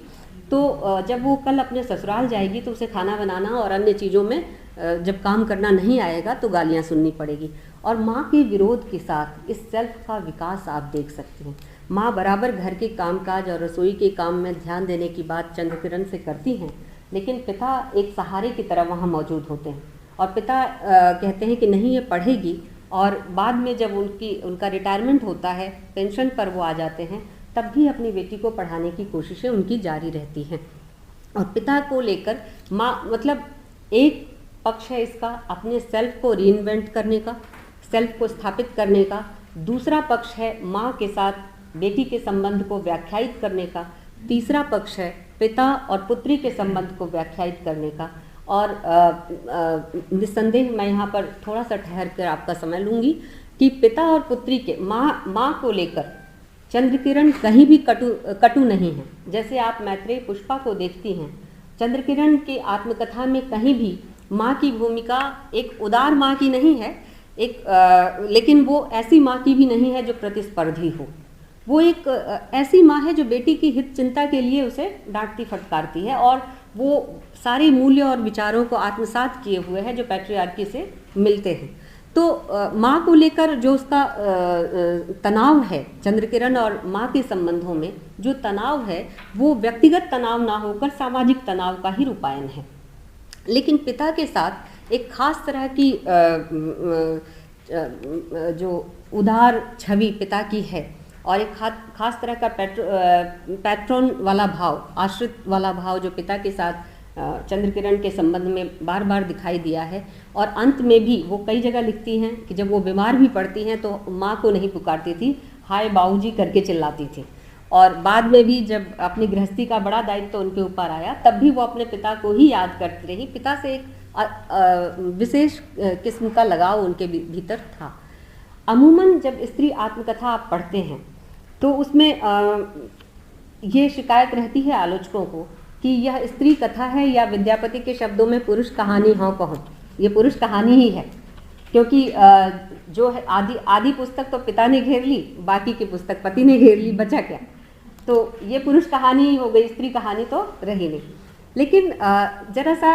Speaker 1: तो जब वो कल अपने ससुराल जाएगी तो उसे खाना बनाना और अन्य चीज़ों में जब काम करना नहीं आएगा तो गालियाँ सुननी पड़ेगी। और माँ के विरोध के साथ इस सेल्फ का विकास आप देख सकते हैं। माँ बराबर घर के कामकाज और रसोई के काम में ध्यान देने की बात चंद्रकिरण से करती हैं, लेकिन पिता एक सहारे की तरह वहाँ मौजूद होते हैं, और पिता कहते हैं कि नहीं ये पढ़ेगी, और बाद में जब उनका रिटायरमेंट होता है, पेंशन पर वो आ जाते हैं, तब भी अपनी बेटी को पढ़ाने की कोशिशें उनकी जारी रहती हैं। और पिता को लेकर माँ, मतलब एक पक्ष है इसका अपने सेल्फ को रीइन्वेंट करने का, सेल्फ को स्थापित करने का, दूसरा पक्ष है माँ के साथ बेटी के संबंध को व्याख्यायित करने का, तीसरा पक्ष है पिता और पुत्री के संबंध को व्याख्यायित करने का। और निस्संदेह मैं यहाँ पर थोड़ा सा ठहर कर आपका समय लूँगी कि पिता और पुत्री के माँ को लेकर चंद्रकिरण कहीं भी कटु नहीं है। जैसे आप मैत्रेयी पुष्पा को देखती हैं, चंद्रकिरण की आत्मकथा में कहीं भी माँ की भूमिका एक उदार माँ की नहीं है, लेकिन वो ऐसी माँ की भी नहीं है जो प्रतिस्पर्धी हो। वो एक ऐसी माँ है जो बेटी की हित चिंता के लिए उसे डांटती फटकारती है, और वो सारे मूल्य और विचारों को आत्मसात किए हुए है जो पैट्रियार्की से मिलते हैं। तो माँ को लेकर जो उसका तनाव है, चंद्रकिरण और माँ के संबंधों में जो तनाव है, वो व्यक्तिगत तनाव ना होकर सामाजिक तनाव का ही रूपायन है। लेकिन पिता के साथ एक खास तरह की जो उदार छवि पिता की है और एक खास तरह का पैट्रॉन वाला भाव, आश्रित वाला भाव जो पिता के साथ चंद्रकिरण के संबंध में बार बार दिखाई दिया है। और अंत में भी वो कई जगह लिखती हैं कि जब वो बीमार भी पड़ती हैं तो माँ को नहीं पुकारती थी, हाय बाबूजी करके चिल्लाती थी। और बाद में भी जब अपनी गृहस्थी का बड़ा दायित्व तो उनके ऊपर आया तब भी वो अपने पिता को ही याद करती रही। पिता से एक विशेष किस्म का लगाव उनके भीतर था। अमूमन जब स्त्री आत्मकथा आप पढ़ते हैं तो उसमें ये शिकायत रहती है आलोचकों को कि यह स्त्री कथा है या विद्यापति के शब्दों में पुरुष कहानी हाँ कहो, ये पुरुष कहानी ही है। क्योंकि जो है आदि पुस्तक तो पिता ने घेर ली, बाकी की पुस्तक पति ने घेर ली, बचा क्या? तो ये पुरुष कहानी ही हो गई, स्त्री कहानी तो रही नहीं। लेकिन जरा सा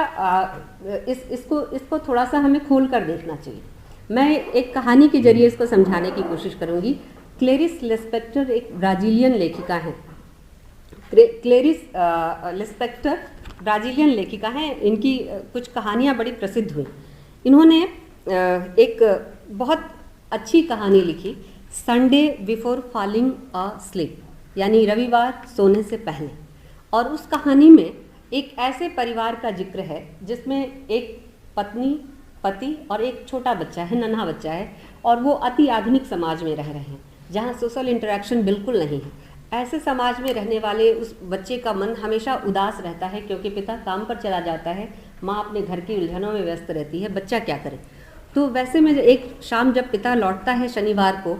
Speaker 1: इसको थोड़ा सा हमें खोल कर देखना चाहिए। मैं एक कहानी के जरिए इसको समझाने की कोशिश करूंगी। क्लेरिस लिस्पेक्टर एक ब्राज़ीलियन लेखिका हैं। क्लेरिस लिस्पेक्टर ब्राज़ीलियन लेखिका हैं। इनकी कुछ कहानियाँ बड़ी प्रसिद्ध हुई। इन्होंने एक बहुत अच्छी कहानी लिखी, Sunday before falling a slip, यानी रविवार सोने से पहले। और उस कहानी में एक ऐसे परिवार का जिक्र है जिसमें एक पत्नी, पति और एक छोटा बच्चा है, नन्हा बच्चा है। और वो अति आधुनिक समाज में रह रहे हैं जहाँ सोशल इंटरेक्शन बिल्कुल नहीं है। ऐसे समाज में रहने वाले उस बच्चे का मन हमेशा उदास रहता है क्योंकि पिता काम पर चला जाता है, माँ अपने घर की उलझनों में व्यस्त रहती है, बच्चा क्या करे। तो वैसे में एक शाम जब पिता लौटता है शनिवार को,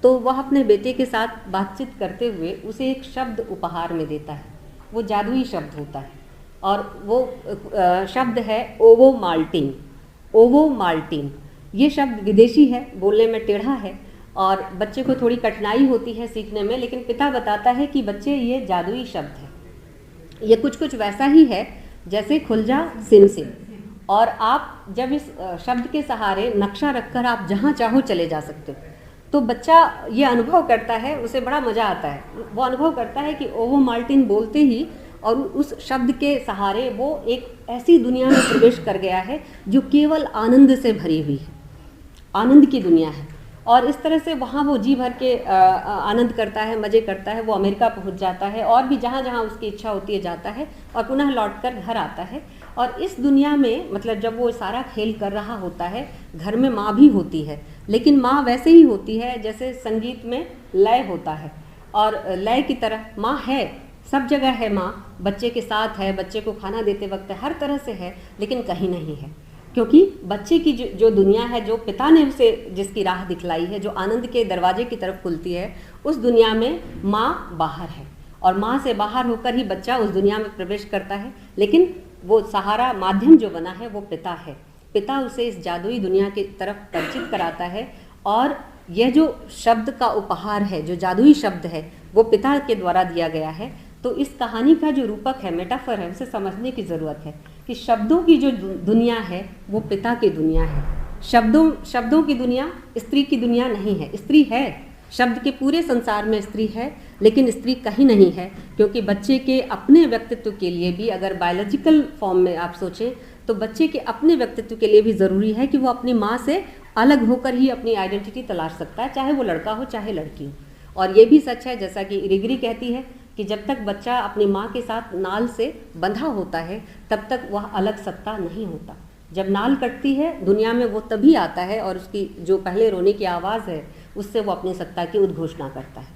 Speaker 1: तो वह अपने बेटे के साथ बातचीत करते हुए उसे एक शब्द उपहार में देता है। वो जादुई शब्द होता है और वो शब्द है ओवो माल्टिन। ओवो माल्टिन ये शब्द विदेशी है, बोलने में टेढ़ा है और बच्चे को थोड़ी कठिनाई होती है सीखने में। लेकिन पिता बताता है कि बच्चे ये जादुई शब्द है, ये कुछ वैसा ही है जैसे खुल जा सिम सिम। और आप जब इस शब्द के सहारे नक्शा रखकर आप जहाँ चाहो चले जा सकते हो। तो बच्चा ये अनुभव करता है, उसे बड़ा मज़ा आता है। वो अनुभव करता है कि ओवो माल्टिन बोलते ही और उस शब्द के सहारे वो एक ऐसी दुनिया में प्रवेश कर गया है जो केवल आनंद से भरी हुई है, आनंद की दुनिया है। और इस तरह से वहाँ वो जी भर के आनंद करता है, मज़े करता है। वो अमेरिका पहुँच जाता है और भी जहाँ जहाँ उसकी इच्छा होती है जाता है और पुनः लौटकर घर आता है। और इस दुनिया में मतलब जब वो सारा खेल कर रहा होता है, घर में माँ भी होती है, लेकिन माँ वैसे ही होती है जैसे संगीत में लय होता है। और लय की तरह माँ है, सब जगह है माँ, बच्चे के साथ है, बच्चे को खाना देते वक्त हर तरह से है, लेकिन कहीं नहीं है। क्योंकि बच्चे की जो दुनिया है, जो पिता ने उसे जिसकी राह दिखलाई है, जो आनंद के दरवाजे की तरफ खुलती है, उस दुनिया में माँ बाहर है। और माँ से बाहर होकर ही बच्चा उस दुनिया में प्रवेश करता है। लेकिन वो सहारा माध्यम जो बना है वो पिता है। पिता उसे इस जादुई दुनिया की तरफ परिचित कराता है। और यह जो शब्द का उपहार है, जो जादुई शब्द है, वो पिता के द्वारा दिया गया है। तो इस कहानी का जो रूपक है, मेटाफर है, उसे समझने की ज़रूरत है कि शब्दों की जो दुनिया है वो पिता की दुनिया है। शब्दों की दुनिया स्त्री की दुनिया नहीं है। स्त्री है, शब्द के पूरे संसार में स्त्री है, लेकिन स्त्री कहीं नहीं है। क्योंकि बच्चे के अपने व्यक्तित्व के लिए भी, अगर बायोलॉजिकल फॉर्म में आप सोचें, तो बच्चे के अपने व्यक्तित्व के लिए भी ज़रूरी है कि वो अपनी माँ से अलग होकर ही अपनी आइडेंटिटी तलाश सकता है, चाहे वो लड़का हो चाहे लड़की हो। और ये भी सच है, जैसा कि इरिगरी कहती है, कि जब तक बच्चा अपनी माँ के साथ नाल से बंधा होता है तब तक वह अलग सत्ता नहीं होता। जब नाल कटती है दुनिया में वो तभी आता है और उसकी जो पहले रोने की आवाज़ है उससे वो अपनी सत्ता की उद्घोषणा करता है।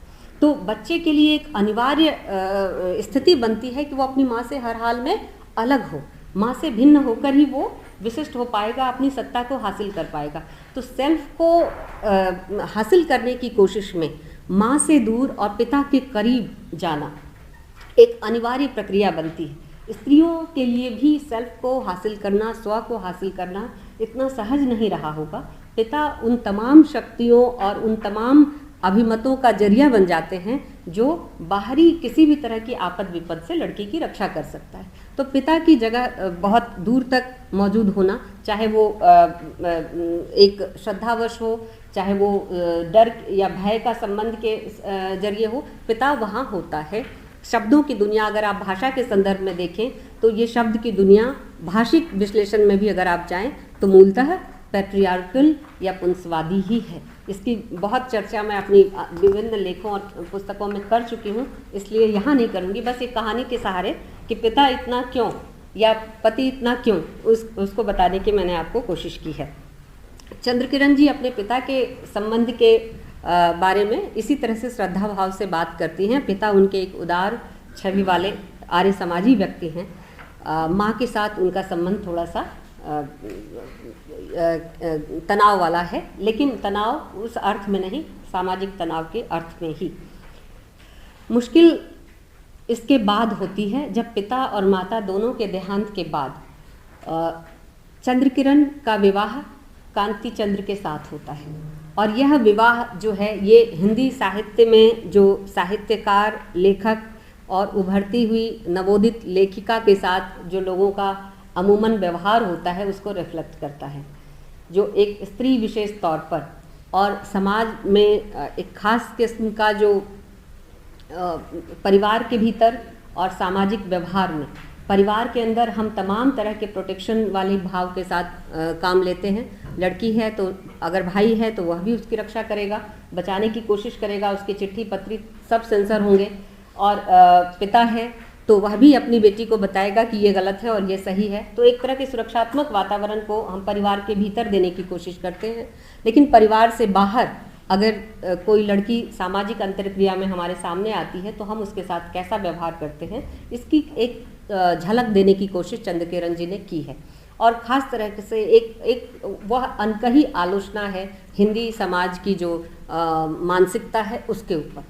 Speaker 1: तो बच्चे के लिए एक अनिवार्य स्थिति बनती है कि वो अपनी माँ से हर हाल में अलग हो, माँ से भिन्न होकर ही वो विशिष्ट हो पाएगा, अपनी सत्ता को हासिल कर पाएगा। तो सेल्फ को हासिल करने की कोशिश में माँ से दूर और पिता के करीब जाना एक अनिवार्य प्रक्रिया बनती है। स्त्रियों के लिए भी सेल्फ को हासिल करना, स्व को हासिल करना इतना सहज नहीं रहा होगा। पिता उन तमाम शक्तियों और उन तमाम अभिमतों का जरिया बन जाते हैं जो बाहरी किसी भी तरह की आपद विपद से लड़की की रक्षा कर सकता है। तो पिता की जगह बहुत दूर तक मौजूद होना, चाहे वो एक श्रद्धावश हो, चाहे वो डर या भय का संबंध के जरिए हो, पिता वहाँ होता है। शब्दों की दुनिया अगर आप भाषा के संदर्भ में देखें तो ये शब्द की दुनिया भाषिक विश्लेषण में भी अगर आप जाएं तो मूलतः पैट्रियार्कल या पुंसवादी ही है। इसकी बहुत चर्चा मैं अपनी विभिन्न लेखों और पुस्तकों में कर चुकी हूँ, इसलिए यहाँ नहीं करूँगी। बस एक कहानी के सहारे कि पिता इतना क्यों या पति इतना क्यों, उसको बताने की मैंने आपको कोशिश की है। चंद्रकिरण जी अपने पिता के संबंध के बारे में इसी तरह से श्रद्धा भाव से बात करती हैं। पिता उनके एक उदार छवि वाले आर्य समाजी व्यक्ति हैं। माँ के साथ उनका संबंध थोड़ा सा तनाव वाला है, लेकिन तनाव उस अर्थ में नहीं, सामाजिक तनाव के अर्थ में ही। मुश्किल इसके बाद होती है जब पिता और माता दोनों के देहांत के बाद चंद्रकिरण का विवाह कांति चंद्र के साथ होता है। और यह विवाह जो है ये हिंदी साहित्य में जो साहित्यकार, लेखक और उभरती हुई नवोदित लेखिका के साथ जो लोगों का अमूमन व्यवहार होता है उसको रिफ्लेक्ट करता है, जो एक स्त्री विशेष तौर पर और समाज में एक खास किस्म का जो परिवार के भीतर और सामाजिक व्यवहार में, परिवार के अंदर हम तमाम तरह के प्रोटेक्शन वाले भाव के साथ काम लेते हैं। लड़की है तो अगर भाई है तो वह भी उसकी रक्षा करेगा, बचाने की कोशिश करेगा, उसकी चिट्ठी पत्री सब सेंसर होंगे। और पिता है तो वह भी अपनी बेटी को बताएगा कि ये गलत है और ये सही है। तो एक तरह के सुरक्षात्मक वातावरण को हम परिवार के भीतर देने की कोशिश करते हैं। लेकिन परिवार से बाहर अगर कोई लड़की सामाजिक अंतर्क्रिया में हमारे सामने आती है तो हम उसके साथ कैसा व्यवहार करते हैं, इसकी एक झलक देने की कोशिश चंद्रकिरण जी ने की है। और ख़ास तरह से एक वह अनकही आलोचना है हिंदी समाज की जो मानसिकता है उसके ऊपर,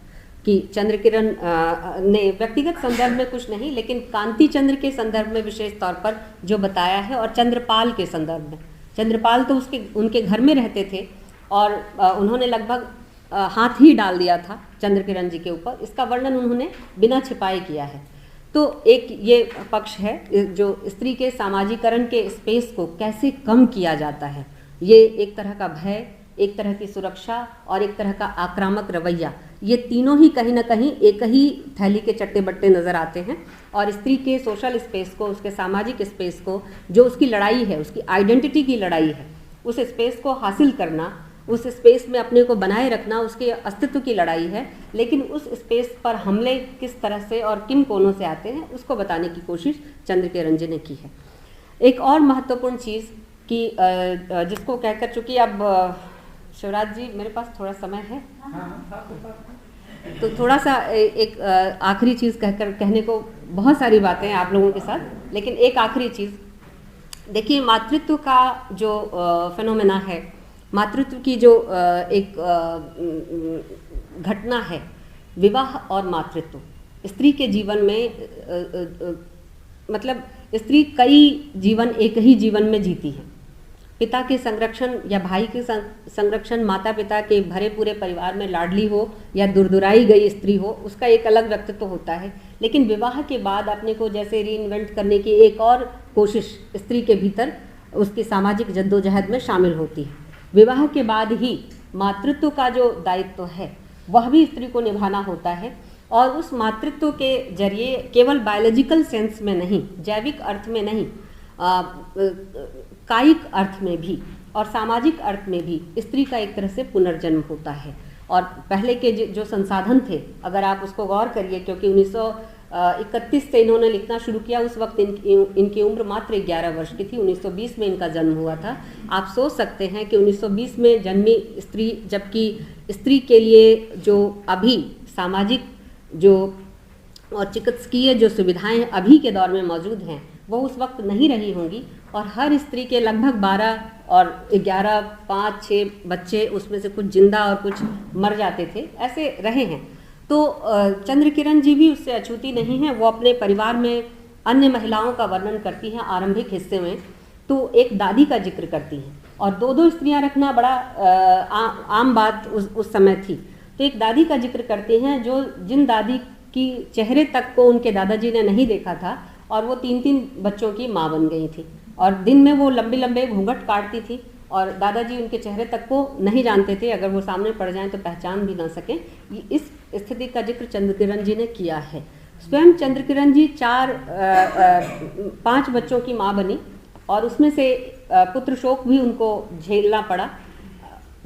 Speaker 1: कि चंद्रकिरण ने व्यक्तिगत संदर्भ में कुछ नहीं, लेकिन कांति चंद्र के संदर्भ में विशेष तौर पर जो बताया है, और चंद्रपाल के संदर्भ में। चंद्रपाल तो उनके घर में रहते थे और उन्होंने लगभग हाथ ही डाल दिया था चंद्रकिरण जी के ऊपर। इसका वर्णन उन्होंने बिना छिपाए किया है। तो एक ये पक्ष है जो स्त्री के सामाजिकरण के स्पेस को कैसे कम किया जाता है। ये एक तरह का भय, एक तरह की सुरक्षा और एक तरह का आक्रामक रवैया, ये तीनों ही कहीं ना कहीं एक ही थैली के चट्टे बट्टे नज़र आते हैं। और स्त्री के सोशल स्पेस को, उसके सामाजिक स्पेस को, जो उसकी लड़ाई है, उसकी आइडेंटिटी की लड़ाई है, उस स्पेस को हासिल करना, उस स्पेस में अपने को बनाए रखना उसके अस्तित्व की लड़ाई है। लेकिन उस स्पेस पर हमले किस तरह से और किन कोनों से आते हैं उसको बताने की कोशिश चंद्रकिरण जी ने की है। एक और महत्वपूर्ण चीज़ कि जिसको कहकर, चूँकि अब शिवराज जी मेरे पास थोड़ा समय है तो थोड़ा सा एक आखिरी चीज़ कहने को बहुत सारी बातें हैं आप लोगों के साथ, लेकिन एक आखिरी चीज़ देखिए, मातृत्व का जो फेनोमेना है, मातृत्व की जो एक घटना है, विवाह और मातृत्व स्त्री के जीवन में मतलब स्त्री कई जीवन एक ही जीवन में जीती है। पिता के संरक्षण या भाई के संरक्षण, माता पिता के भरे पूरे परिवार में लाडली हो या दुरदुराई गई स्त्री हो, उसका एक अलग व्यक्तित्व होता है। लेकिन विवाह के बाद अपने को जैसे रीइन्वेंट करने की एक और कोशिश स्त्री के भीतर उसकी सामाजिक जद्दोजहद में शामिल होती है। विवाह के बाद ही मातृत्व का जो दायित्व है वह भी स्त्री को निभाना होता है, और उस मातृत्व के जरिए केवल बायोलॉजिकल सेंस में नहीं, जैविक अर्थ में नहीं, कायिक अर्थ में भी और सामाजिक अर्थ में भी स्त्री का एक तरह से पुनर्जन्म होता है। और पहले के जो संसाधन थे, अगर आप उसको गौर करिए, क्योंकि 1931 से इन्होंने लिखना शुरू किया, उस वक्त इनकी उम्र मात्र 11 वर्ष की थी। 1920 में इनका जन्म हुआ था। आप सोच सकते हैं कि 1920 में जन्मी स्त्री, जबकि स्त्री के लिए जो अभी सामाजिक जो और चिकित्सकीय जो सुविधाएं अभी के दौर में मौजूद हैं वो उस वक्त नहीं रही होंगी। और हर स्त्री के लगभग 12 और 11, 5, 6 बच्चे, उसमें से कुछ जिंदा और कुछ मर जाते थे, ऐसे रहे हैं। तो चंद्रकिरण जी भी उससे अछूती नहीं है। वो अपने परिवार में अन्य महिलाओं का वर्णन करती हैं आरंभिक हिस्से में। तो एक दादी का जिक्र करती हैं, और 2-2 स्त्रियां रखना बड़ा आम बात उस समय थी। तो एक दादी का जिक्र करती हैं जिन दादी की चेहरे तक को उनके दादाजी ने नहीं देखा था, और वो 3-3 बच्चों की माँ बन गई थी। और दिन में वो लंबे लंबे घूंघट काटती थी, और दादाजी उनके चेहरे तक को नहीं जानते थे, अगर वो सामने पड़ जाएं तो पहचान भी ना सकें। इस स्थिति का जिक्र चंद्रकिरण जी ने किया है। स्वयं चंद्रकिरण जी 5 बच्चों की माँ बनी, और उसमें से पुत्र शोक भी उनको झेलना पड़ा,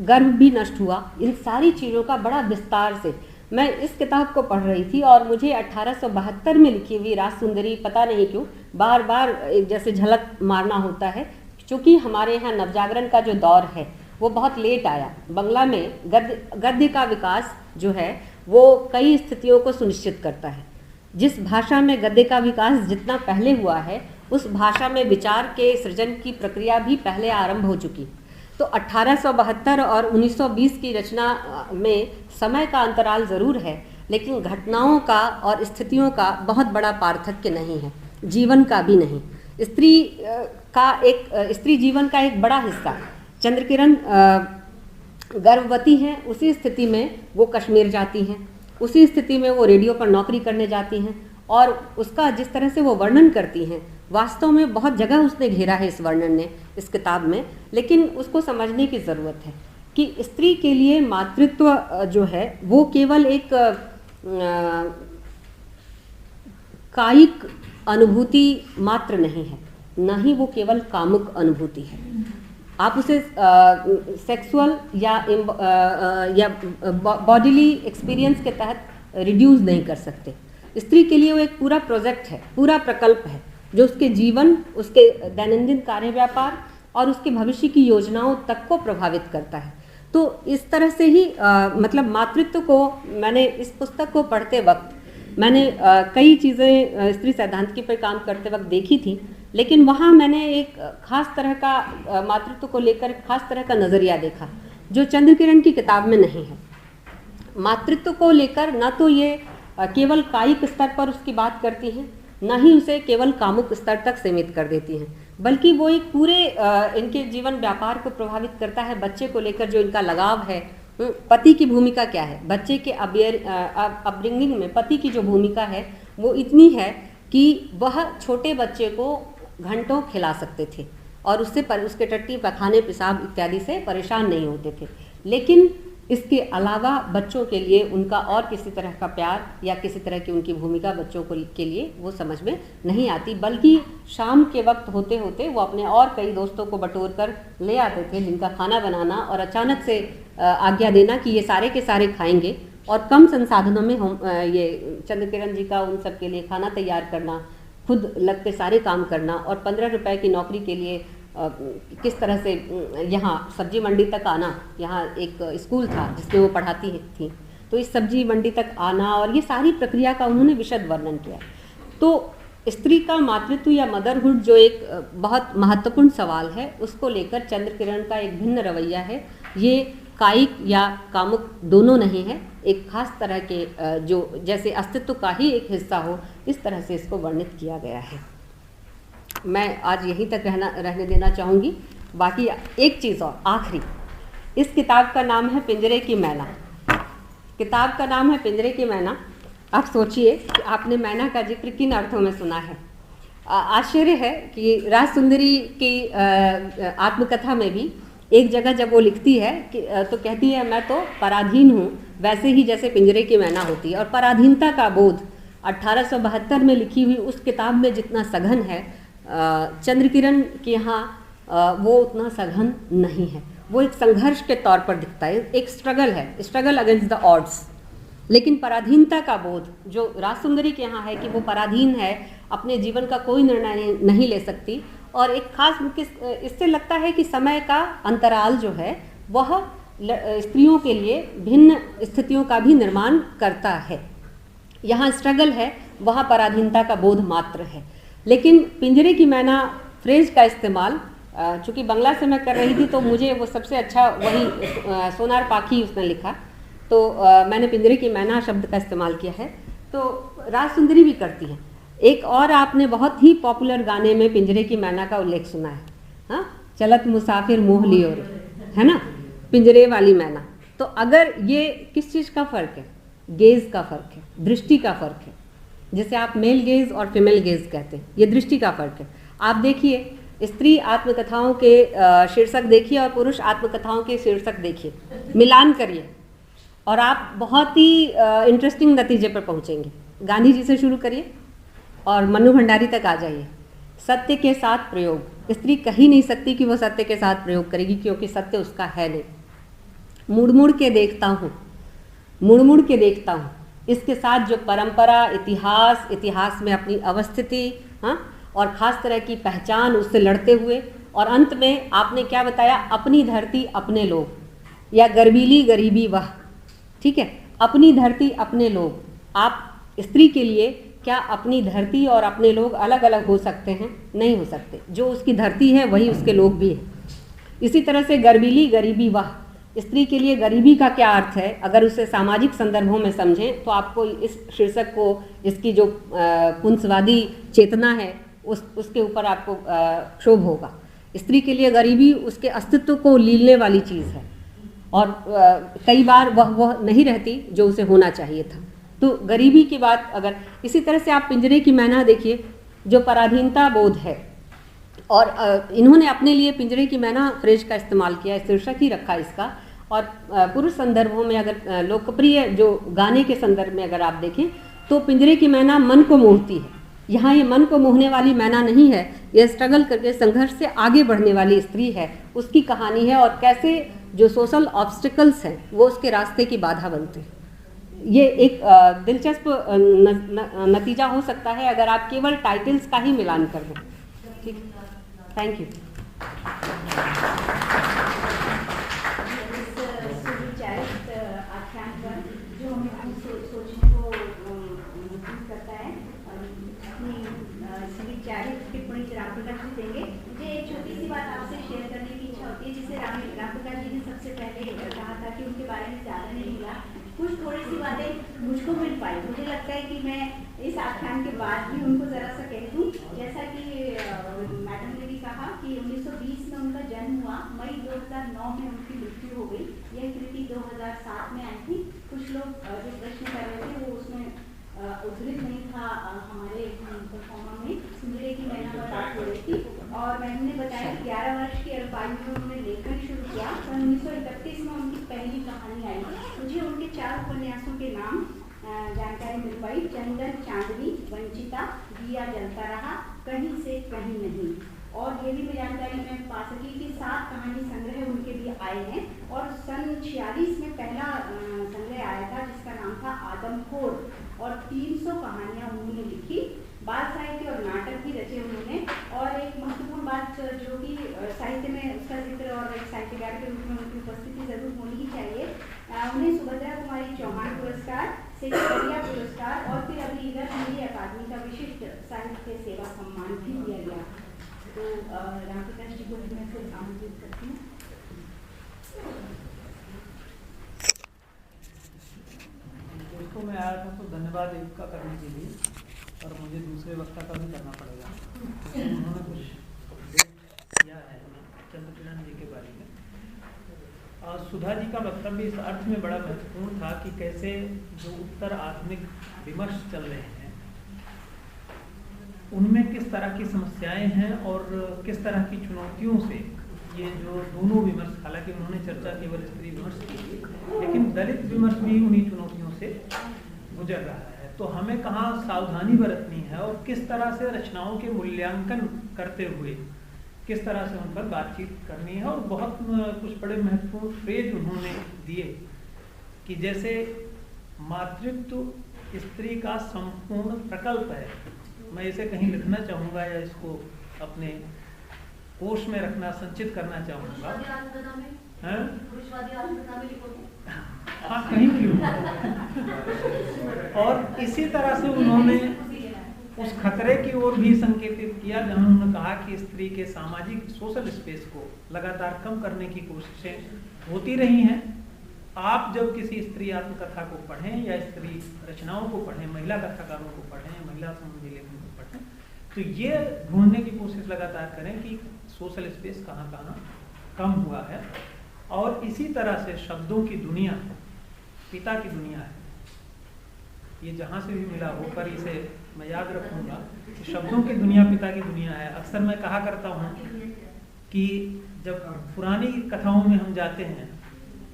Speaker 1: गर्भ भी नष्ट हुआ। इन सारी चीज़ों का बड़ा विस्तार से मैं इस किताब को पढ़ रही थी और मुझे 1872 में लिखी हुई राजसुंदरी पता नहीं क्यों बार बार जैसे झलक मारना होता है। क्योंकि हमारे यहाँ नवजागरण का जो दौर है वो बहुत लेट आया। बंगला में गद्य का विकास जो है वो कई स्थितियों को सुनिश्चित करता है। जिस भाषा में गद्य का विकास जितना पहले हुआ है उस भाषा में विचार के सृजन की प्रक्रिया भी पहले आरंभ हो चुकी। तो 1872 और 1920 की रचना में समय का अंतराल ज़रूर है, लेकिन घटनाओं का और स्थितियों का बहुत बड़ा पार्थक्य नहीं है, जीवन का भी नहीं। स्त्री जीवन का एक बड़ा हिस्सा। चंद्रकिरण गर्भवती हैं, उसी स्थिति में वो कश्मीर जाती हैं, उसी स्थिति में वो रेडियो पर नौकरी करने जाती हैं और उसका जिस तरह से वो वर्णन करती हैं, वास्तव में बहुत जगह उसने घेरा है इस वर्णन ने इस किताब में। लेकिन उसको समझने की ज़रूरत है कि स्त्री के लिए मातृत्व जो है वो केवल एक कायिक अनुभूति मात्र नहीं है, न ही वो केवल कामुक अनुभूति है। आप उसे सेक्सुअल या बॉडीली एक्सपीरियंस के तहत रिड्यूस नहीं कर सकते। स्त्री के लिए वो एक पूरा प्रोजेक्ट है, पूरा प्रकल्प है जो उसके जीवन, उसके दैनंदिन कार्य व्यापार और उसके भविष्य की योजनाओं तक को प्रभावित करता है। तो इस तरह से ही मतलब मातृत्व को मैंने इस पुस्तक को पढ़ते वक्त मैंने कई चीज़ें स्त्री सैद्धांतिकी पर काम करते वक्त देखी थी, लेकिन वहाँ मैंने एक खास तरह का मातृत्व को लेकर खास तरह का नज़रिया देखा जो चंद्रकिरण की किताब में नहीं है। मातृत्व को लेकर न तो ये केवल कायिक स्तर पर उसकी बात करती हैं, न ही उसे केवल कामुक स्तर तक सीमित कर देती हैं, बल्कि वो एक पूरे इनके जीवन व्यापार को प्रभावित करता है। बच्चे को लेकर जो इनका लगाव है, पति की भूमिका क्या है, बच्चे के अपब्रिंगिंग में पति की जो भूमिका है वो इतनी है कि वह छोटे बच्चे को घंटों खिला सकते थे और उसके टट्टी पखाने पेशाब इत्यादि से परेशान नहीं होते थे। लेकिन इसके अलावा बच्चों के लिए उनका और किसी तरह का प्यार या किसी तरह की उनकी भूमिका बच्चों के लिए वो समझ में नहीं आती, बल्कि शाम के वक्त होते होते वो अपने और कई दोस्तों को बटोर कर ले आते थे जिनका खाना बनाना और अचानक से आज्ञा देना कि ये सारे के सारे खाएंगे और कम संसाधनों में हम ये चंद्रकिरण जी का उन सब के लिए खाना तैयार करना, खुद लग के सारे काम करना और 15 रुपए की नौकरी के लिए किस तरह से यहाँ सब्जी मंडी तक आना। यहाँ एक स्कूल था जिसमें वो पढ़ाती थी, तो इस सब्जी मंडी तक आना और ये सारी प्रक्रिया का उन्होंने विशद वर्णन किया। तो स्त्री का मातृत्व या मदरहुड जो एक बहुत महत्वपूर्ण सवाल है, उसको लेकर चंद्रकिरण का एक भिन्न रवैया है। ये कायिक या कामुक दोनों नहीं है, एक खास तरह के जो जैसे अस्तित्व का ही एक हिस्सा हो, इस तरह से इसको वर्णित किया गया है। मैं आज यहीं तक रहने देना चाहूँगी। बाकी एक चीज़ और आखिरी, इस किताब का नाम है पिंजरे की मैना। किताब का नाम है पिंजरे की मैना। आप सोचिए कि आपने मैना का जिक्र किन अर्थों में सुना है। आश्चर्य है कि राजसुंदरी की आत्मकथा में भी एक जगह जब वो लिखती है कि तो कहती है मैं तो पराधीन हूँ, वैसे ही जैसे पिंजरे की मैना होती है। और पराधीनता का बोध 1872 में लिखी हुई उस किताब में जितना सघन है, चंद्रकिरण के यहाँ वो उतना सघन नहीं है। वो एक संघर्ष के तौर पर दिखता है, एक स्ट्रगल है, स्ट्रगल अगेंस्ट द ऑड्स। लेकिन पराधीनता का बोध जो राजसुंदरी के यहाँ है कि वो पराधीन है, अपने जीवन का कोई निर्णय नहीं ले सकती, और एक खास इससे लगता है कि समय का अंतराल जो है वह स्त्रियों के लिए भिन्न स्थितियों का भी निर्माण करता है। यहाँ स्ट्रगल है, वहाँ पराधीनता का बोध मात्र है। लेकिन पिंजरे की मैना फ्रेज का इस्तेमाल चूँकि बंगला से मैं कर रही थी तो मुझे वो सबसे अच्छा वही सोनार पाखी उसने लिखा, तो मैंने पिंजरे की मैना शब्द का इस्तेमाल किया है। तो राजसुंदरी भी करती है। एक और आपने बहुत ही पॉपुलर गाने में पिंजरे की मैना का उल्लेख सुना है, हाँ, चलत मुसाफिर मोह लियो रे, है ना, पिंजरे वाली मैना। तो अगर ये किस चीज़ का फ़र्क है, गेज का फ़र्क है, दृष्टि का फ़र्क है, जिसे आप मेल गेज और फीमेल गेज कहते हैं, ये दृष्टि का फ़र्क है। आप देखिए, स्त्री आत्मकथाओं के शीर्षक देखिए और पुरुष आत्मकथाओं के शीर्षक देखिए, मिलान करिए और आप बहुत ही इंटरेस्टिंग नतीजे पर पहुंचेंगे। गांधी जी से शुरू करिए और मन्नू भंडारी तक आ जाइए। सत्य के साथ प्रयोग। स्त्री कही नहीं सकती कि वो सत्य के साथ प्रयोग करेगी, क्योंकि सत्य उसका है नहीं। मुड़ मुड़ के देखता हूँ, मुड़ मुड़ के देखता हूँ, इसके साथ जो परंपरा, इतिहास में अपनी अवस्थिति, हाँ, और ख़ास तरह की पहचान, उससे लड़ते हुए, और अंत में आपने क्या बताया, अपनी धरती अपने लोग, या गर्बीली गरीबी वह, ठीक है, अपनी धरती अपने लोग। आप स्त्री के लिए क्या अपनी धरती और अपने लोग अलग अलग हो सकते हैं? नहीं हो सकते। जो उसकी धरती है वही उसके लोग भी हैं। इसी तरह से गर्बीली गरीबी वह, स्त्री के लिए गरीबी का क्या अर्थ है? अगर उसे सामाजिक संदर्भों में समझें तो आपको इस शीर्षक को, इसकी जो पुंसवादी चेतना है उसके ऊपर आपको क्षोभ होगा। स्त्री के लिए गरीबी उसके अस्तित्व को लीलने वाली चीज़ है, और कई बार वह नहीं रहती जो उसे होना चाहिए था। तो गरीबी की बात, अगर इसी तरह से आप पिंजरे की मैना देखिए, जो पराधीनता बोध है, और इन्होंने अपने लिए पिंजरे की मैना फ्रेज का इस्तेमाल किया, शीर्षक ही रखा इसका। और पुरुष संदर्भों में, अगर लोकप्रिय जो गाने के संदर्भ में अगर आप देखें तो पिंजरे की मैना मन को मोहती है। यहाँ ये मन को मोहने वाली मैना नहीं है, ये स्ट्रगल करके संघर्ष से आगे बढ़ने वाली स्त्री है, उसकी कहानी है, और कैसे जो सोशल ऑब्स्टिकल्स हैं वो उसके रास्ते की बाधा बनते हैं। ये एक दिलचस्प नतीजा हो सकता है अगर आप केवल टाइटल्स का ही मिलान कर दें। ठीक, थैंक यू।
Speaker 2: आख्यान पर जो हमें सोचने को मजबूर करता है, अपनी विचारित टिप्पणी राम प्रकाश जी देंगे। मुझे एक छोटी सी बात आपसे शेयर करने की इच्छा होती है, जिसे राम प्रकाश जी ने सबसे पहले कहा था कि उनके बारे में ज़्यादा नहीं मिला, कुछ थोड़ी सी बातें मुझको मिल पाई। मुझे लगता है कि मैं इस आख्यान के बाद भी उनको ज़रा सा कह दूँ। जैसा कि मैडम ने भी कहा कि 1920 में उनका जन्म हुआ, मई 2009 में उनकी मृत्यु हो गई। यह कृति 2007 में आई थी। कुछ लोग जो प्रश्न कर रहे थे वो उसमें उद्धृत नहीं था हमारे परफॉर्मा में। पिंजरे की मैना पर बात हो रही थी, और मैंने बताया कि 11 वर्ष की अल्पायु में उन्होंने लेखन शुरू किया। 1931 में उनकी पहली कहानी आई। मुझे उनके 4 उपन्यासों के नाम जानकारी मिल पाई। चंदन चांदनी, वंचिता, दिया जलता रहा, कहीं से कहीं नहीं। और ये भी मैं जानकारी में पा सकी कि 7 कहानी संग्रह उनके भी आए हैं, और सन 46 में पहला संग्रह आया था जिसका नाम था आदमखोर, और 300 कहानियाँ उन्होंने लिखी। बाल साहित्य और नाटक भी रचे उन्होंने। और एक महत्वपूर्ण बात जो कि साहित्य में उसका जिक्र और एक साहित्यकार के रूप में उनकी उपस्थिति जरूर होनी ही चाहिए, उन्हें सुभद्रा कुमारी चौहान पुरस्कार, शेक्सपियर पुरस्कार, और फिर अभी इधर हिंदी अकादमी का विशिष्ट साहित्य सेवा सम्मान भी दिया गया। तो राम प्रकाश जी को मैं फिर आमंत्रित करती हूँ।
Speaker 3: दोस्तों, मैं आया था तो धन्यवाद इनका करने के लिए, और मुझे दूसरे वक्ता का भी करना पड़ेगा। उन्होंने कुछ अपडेट किया है चंद्रकिरण जी के बारे में। सुधा जी का वक्तव्य इस अर्थ में बड़ा महत्वपूर्ण था कि कैसे जो उत्तर आधुनिक विमर्श चल रहे हैं उनमें किस तरह की समस्याएं हैं और किस तरह की चुनौतियों से ये जो दोनों विमर्श, हालांकि उन्होंने चर्चा केवल स्त्री विमर्श की, लेकिन दलित विमर्श भी उन्हीं चुनौतियों से गुजर रहा है। तो हमें कहाँ सावधानी बरतनी है और किस तरह से रचनाओं के मूल्यांकन करते हुए किस तरह से उन पर बातचीत करनी है। और बहुत कुछ बड़े महत्वपूर्ण फ्रेज उन्होंने दिए कि जैसे मातृत्व स्त्री का संपूर्ण प्रकल्प है। मैं इसे कहीं लिखना चाहूँगा या इसको अपने कोश में रखना, संचित करना चाहूँगा। हाँ, कहीं भी। और इसी तरह से उन्होंने उस खतरे की ओर भी संकेतित किया जहां उन्होंने कहा कि स्त्री के सामाजिक सोशल स्पेस को लगातार कम करने की कोशिशें होती रही हैं। आप जब किसी स्त्री आत्मकथा को पढ़ें या स्त्री रचनाओं को पढ़ें, महिला कथाकारों को पढ़ें, महिला संबंधी लेखन को पढ़ें, तो ये ढूंढने की कोशिश लगातार करें कि सोशल स्पेस कहाँ कहाँ कम हुआ है। और इसी तरह से शब्दों की दुनिया पिता की दुनिया है। ये जहाँ से भी मिला हो, पर इसे मैं याद रखूँगा कि शब्दों की दुनिया पिता की दुनिया है। अक्सर मैं कहा करता हूँ कि जब पुरानी कथाओं में हम जाते हैं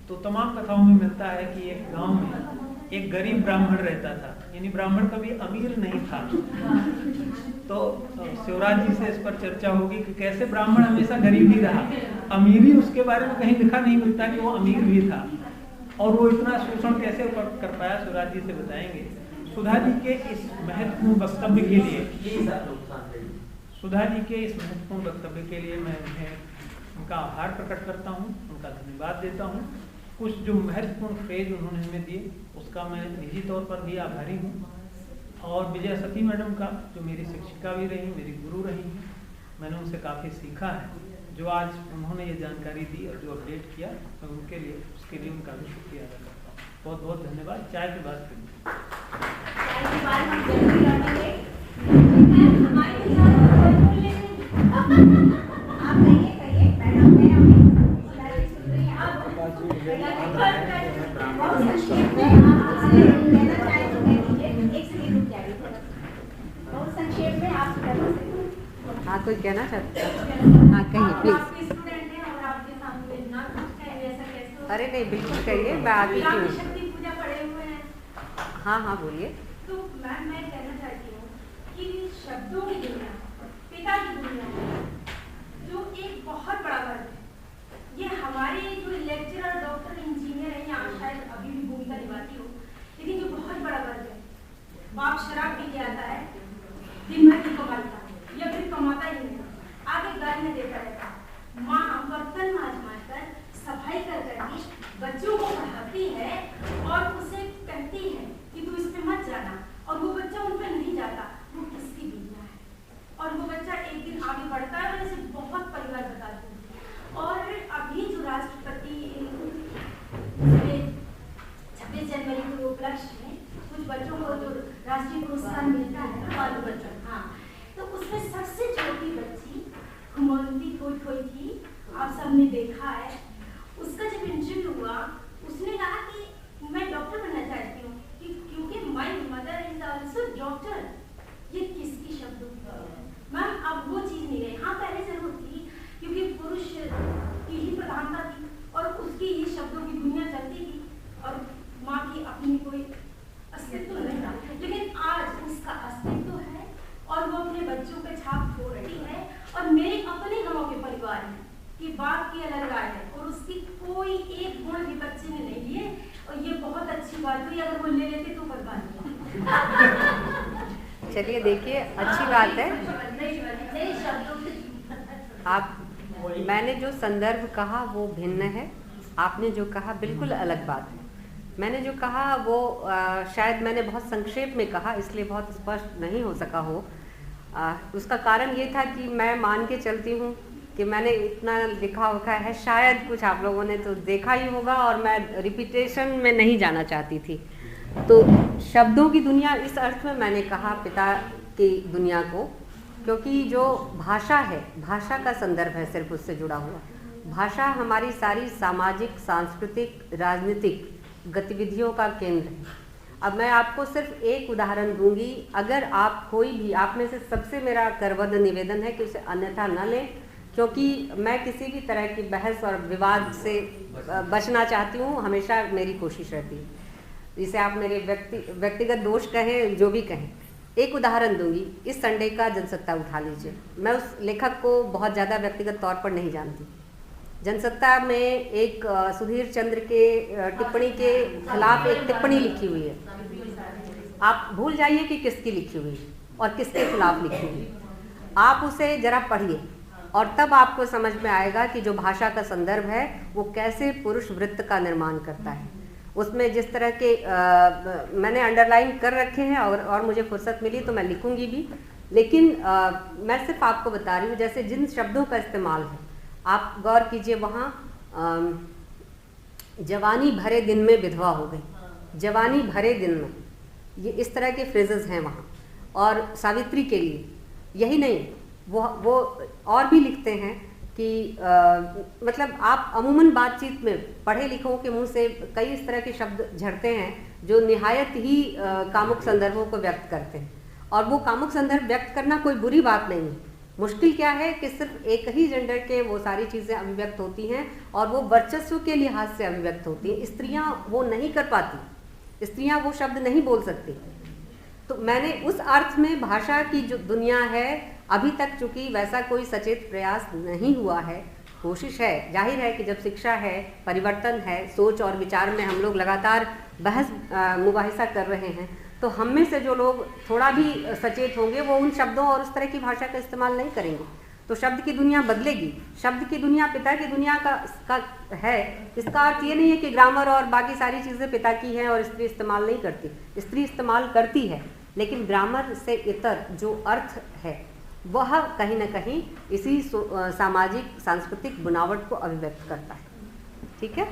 Speaker 3: तो तमाम कथाओं में मिलता है कि एक गांव में एक गरीब ब्राह्मण रहता था, यानी ब्राह्मण कभी अमीर नहीं था। तो शिवराज जी से इस पर चर्चा होगी कि कैसे ब्राह्मण हमेशा गरीब ही रहा, अमीरी उसके बारे में कहीं लिखा नहीं मिलता कि वो अमीर भी था, और वो इतना शोषण कैसे कर पाया, शिवराज जी से बताएंगे। सुधा जी के इस महत्वपूर्ण वक्तव्य के लिए मैं उन्हें उनका आभार प्रकट करता हूँ, उनका धन्यवाद देता हूँ। कुछ जो महत्वपूर्ण फ्रेज उन्होंने हमें दिए उसका मैं निजी तौर पर भी आभारी हूँ। और विजय सती मैडम का, जो मेरी शिक्षिका भी रही, मेरी गुरु रही हैं, मैंने उनसे काफ़ी सीखा है। जो आज उन्होंने ये जानकारी दी और जो अपडेट किया, मैं उसके लिए उनका भी शुक्रिया अदा करता हूँ। बहुत बहुत धन्यवाद। चाय की बात करें।
Speaker 2: संक्षेप में आप
Speaker 1: हाँ, कोई कहना चाहते हैं? हाँ, कहिए प्लीज। अरे नहीं, बिल्कुल कहिए, मैं आती हूँ।
Speaker 2: पूजा पड़े हुए हैं।
Speaker 1: हाँ बोलिए।
Speaker 2: तो मैम मैं कहना चाहती हूँ कि शब्दों की दुनिया, पिता की दुनिया, जो एक बहुत बड़ा वर्ग है, ये हमारे जो लेक्चरर, डॉक्टर, इंजीनियर है, यहाँ शायद अभी भी भूमिका निभाती हो, लेकिन जो बहुत बड़ा वर्ग है, बाप शराब पी के आता है, दिन भर की कमाई का, या फिर कमाता ही नहीं, आगे घर में देता रहता, माँ बर्तन मांज कर, सफाई कर करके बच्चों को पढ़ाती है और उसे कहती है कि तू इस पे मत जाना, और वो बच्चा उन पे नहीं जाता। वो किसकी दुनिया है? और वो बच्चा एक दिन आगे बढ़ता है। मैं इसे बहुत परिवार बताती हूँ। और अभी जो राष्ट्रपति 26 जनवरी के उपलक्ष्य में कुछ बच्चों को जो राष्ट्रीय पुरस्कार मिलता है, बाल बच्चों, हाँ, तो उसमें सबसे छोटी बच्ची घुमंती खोई थी, आप सबने देखा है। उसका जब इंटरव्यू हुआ, उसने कहा कि मैं डॉक्टर बनना चाहती हूँ, क्योंकि my mother is also doctor. ये किसकी शब्दों की? मैम अब वो चीज़ नहीं रही। हाँ, पहले जरूर थी, क्योंकि पुरुष की ही प्रधानता थी और उसकी ही शब्दों की दुनिया चलती थी और माँ की अपनी कोई अस्तित्व नहीं था। लेकिन आज उसका अस्तित्व है और वो अपने बच्चों पे छाप छोड़ रही है। और मेरे अपने गाँव के परिवार में कि बाप की अलग राय है और उसकी कोई एक गुण भी बच्चे ने नहीं लिए, और ये बहुत अच्छी बात हुई। अगर वो ले लेते तो बर्बाद।
Speaker 1: चलिए देखिए, अच्छी बात है। आप, मैंने जो संदर्भ कहा वो भिन्न है, आपने जो कहा बिल्कुल अलग बात है। मैंने जो कहा वो शायद मैंने बहुत संक्षेप में कहा, इसलिए बहुत स्पष्ट नहीं हो सका हो। उसका कारण ये था कि मैं मान के चलती हूँ कि मैंने इतना लिखा होगा है, शायद कुछ आप लोगों ने तो देखा ही होगा, और मैं रिपीटेशन में नहीं जाना चाहती थी। तो शब्दों की दुनिया इस अर्थ में मैंने कहा पिता की दुनिया को, क्योंकि जो भाषा है, भाषा का संदर्भ है सिर्फ उससे जुड़ा हुआ। भाषा हमारी सारी सामाजिक, सांस्कृतिक, राजनीतिक गतिविधियों का केंद्र है। अब मैं आपको सिर्फ एक उदाहरण दूंगी। अगर आप कोई भी, आप में से सबसे मेरा करबद्ध निवेदन है कि उसे अन्यथा न लें, क्योंकि मैं किसी भी तरह की बहस और विवाद से बचना चाहती हूँ, हमेशा मेरी कोशिश रहती है। जिसे आप मेरे व्यक्तिगत दोष कहें, जो भी कहें। एक उदाहरण दूंगी, इस संडे का जनसत्ता उठा लीजिए। मैं उस लेखक को बहुत ज़्यादा व्यक्तिगत तौर पर नहीं जानती। जनसत्ता में एक सुधीर चंद्र के टिप्पणी के खिलाफ एक टिप्पणी लिखी हुई है। आप भूल जाइए कि किसकी लिखी हुई है और किसके खिलाफ लिखी हुई है। आप उसे जरा पढ़िए और तब आपको समझ में आएगा कि जो भाषा का संदर्भ है वो कैसे पुरुष वृत्त का निर्माण करता है। उसमें जिस तरह के मैंने अंडरलाइन कर रखे हैं और मुझे फुर्सत मिली तो मैं लिखूंगी भी, लेकिन मैं सिर्फ आपको बता रही हूँ जैसे जिन शब्दों का इस्तेमाल है, आप गौर कीजिए। वहाँ जवानी भरे दिन में विधवा हो गई, जवानी भरे दिन में, ये इस तरह के फ्रेजेस हैं वहाँ। और सावित्री के लिए यही नहीं, वो और भी लिखते हैं कि मतलब आप अमूमन बातचीत में पढ़े लिखों के मुंह से कई इस तरह के शब्द झड़ते हैं जो निहायत ही कामुक संदर्भों को व्यक्त करते हैं। और वो कामुक संदर्भ व्यक्त करना कोई बुरी बात नहीं है। मुश्किल क्या है कि सिर्फ एक ही जेंडर के वो सारी चीज़ें अभिव्यक्त होती हैं और वो वर्चस्व के लिहाज से अभिव्यक्त होती हैं। स्त्रियां वो नहीं कर पाती। स्त्रियां वो शब्द नहीं बोल सकती। तो मैंने उस अर्थ में भाषा की जो दुनिया है, अभी तक चूंकि वैसा कोई सचेत प्रयास नहीं हुआ है, कोशिश है। जाहिर है कि जब शिक्षा है, परिवर्तन है, सोच और विचार में हम लोग लगातार बहस मुबाहिसा कर रहे हैं, तो हम में से जो लोग थोड़ा भी सचेत होंगे वो उन शब्दों और उस तरह की भाषा का इस्तेमाल नहीं करेंगे। तो शब्द की दुनिया बदलेगी। शब्द की दुनिया पिता की दुनिया का है। इसका अर्थ ये नहीं है कि ग्रामर और बाकी सारी चीज़ें पिता की हैं और स्त्री इस्तेमाल नहीं करती। स्त्री इस्तेमाल करती है, लेकिन ग्रामर से इतर जो अर्थ है वह कहीं ना कहीं इसी सामाजिक सांस्कृतिक बनावट को अभिव्यक्त करता है। ठीक है।